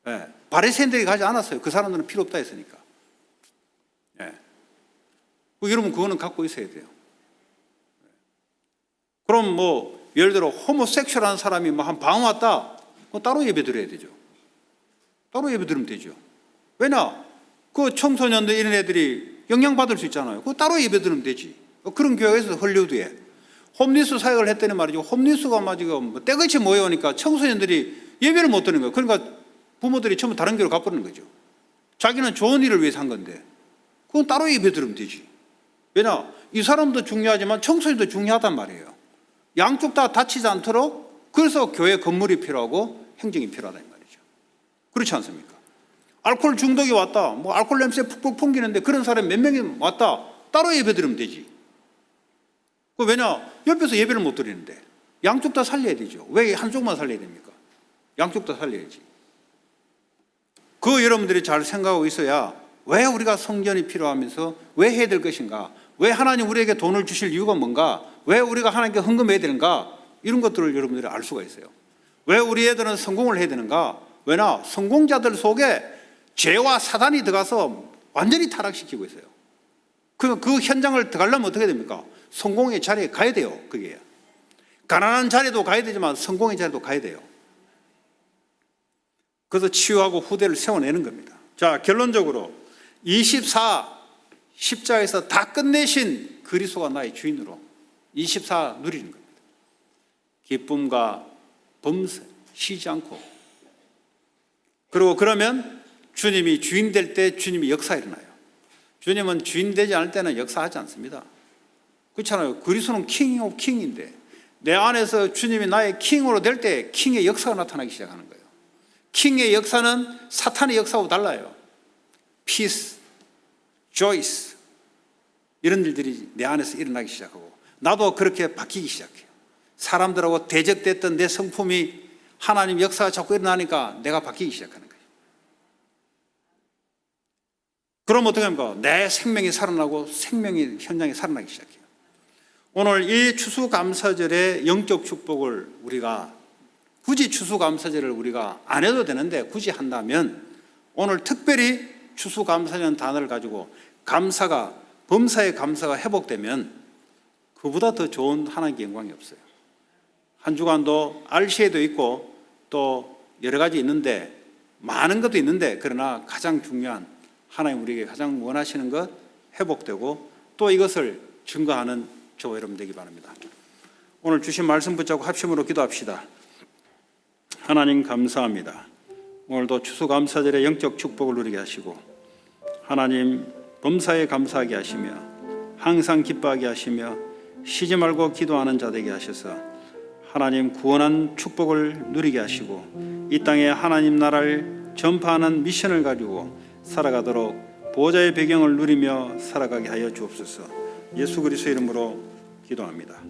예. 바리새인들이 가지 않았어요. 그 사람들은 필요 없다 했으니까. 예. 여러분 그거는 갖고 있어야 돼요. 그럼 뭐 예를 들어 호모섹슈얼한 사람이 뭐 한 방 왔다. 따로 예배 드려야 되죠. 따로 예배 드리면 되죠. 왜냐? 그 청소년들 이런 애들이 영향받을 수 있잖아요. 그거 따로 예배 드리면 되지. 그런 교회가 있어서 헐리우드에 홈리스 사역을 했더니 말이죠. 홈리스가 막 지금 뭐 떼같이 모여오니까 청소년들이 예배를 못 드는 거예요. 그러니까 부모들이 전부 다른 교회로 가버리는 거죠. 자기는 좋은 일을 위해서 한 건데 그건 따로 예배 드리면 되지. 왜냐? 이 사람도 중요하지만 청소년도 중요하단 말이에요. 양쪽 다 다치지 않도록 그래서 교회 건물이 필요하고 행정이 필요하다 이 말이죠. 그렇지 않습니까? 알코올 중독이 왔다. 뭐 알코올 냄새 푹푹 풍기는데 그런 사람이 몇 명이 왔다. 따로 예배 드리면 되지. 그 왜냐? 옆에서 예배를 못 드리는데 양쪽 다 살려야 되죠. 왜 한쪽만 살려야 됩니까? 양쪽 다 살려야지. 그 여러분들이 잘 생각하고 있어야 왜 우리가 성전이 필요하면서 왜 해야 될 것인가? 왜 하나님 우리에게 돈을 주실 이유가 뭔가? 왜 우리가 하나님께 헌금해야 되는가? 이런 것들을 여러분들이 알 수가 있어요. 왜 우리 애들은 성공을 해야 되는가? 왜냐? 성공자들 속에 죄와 사단이 들어가서 완전히 타락시키고 있어요. 그 현장을 들어가려면 어떻게 됩니까? 성공의 자리에 가야 돼요. 그게 가난한 자리도 가야 되지만 성공의 자리도 가야 돼요. 그래서 치유하고 후대를 세워내는 겁니다. 자, 결론적으로 24 십자가에서 다 끝내신 그리스도가 나의 주인으로 24 누리는 겁니다. 기쁨과 범사 쉬지 않고. 그리고 그러면 주님이 주인 될 때 주님이 역사 일어나요. 주님은 주인 되지 않을 때는 역사하지 않습니다. 그렇잖아요. 그리스도는 킹 오브 킹인데 내 안에서 주님이 나의 킹으로 될 때 킹의 역사가 나타나기 시작하는 거예요. 킹의 역사는 사탄의 역사하고 달라요. 피스, 조이스 이런 일들이 내 안에서 일어나기 시작하고 나도 그렇게 바뀌기 시작해요. 사람들하고 대적됐던 내 성품이 하나님 역사가 자꾸 일어나니까 내가 바뀌기 시작하는 거예요. 그럼 어떻게 합니까? 내 생명이 살아나고 생명이 현장에 살아나기 시작해요. 오늘 이 추수감사절의 영적 축복을 우리가 굳이 추수감사절을 우리가 안 해도 되는데 굳이 한다면 오늘 특별히 추수감사라는 단어를 가지고 감사가 범사의 감사가 회복되면 그보다 더 좋은 하나님의 영광이 없어요. 한 주간도 RCA도 있고 또 여러 가지 있는데 많은 것도 있는데 그러나 가장 중요한 하나님 우리에게 가장 원하시는 것 회복되고 또 이것을 증거하는 저와 여러분 되기 바랍니다. 오늘 주신 말씀 붙잡고 합심으로 기도합시다. 하나님 감사합니다. 오늘도 추수감사절의 영적 축복을 누리게 하시고 하나님 범사에 감사하게 하시며 항상 기뻐하게 하시며 쉬지 말고 기도하는 자 되게 하셔서 하나님 구원한 축복을 누리게 하시고 이 땅에 하나님 나라를 전파하는 미션을 가지고 살아가도록 보호자의 배경을 누리며 살아가게 하여 주옵소서. 예수 그리스도의 이름으로 기도합니다.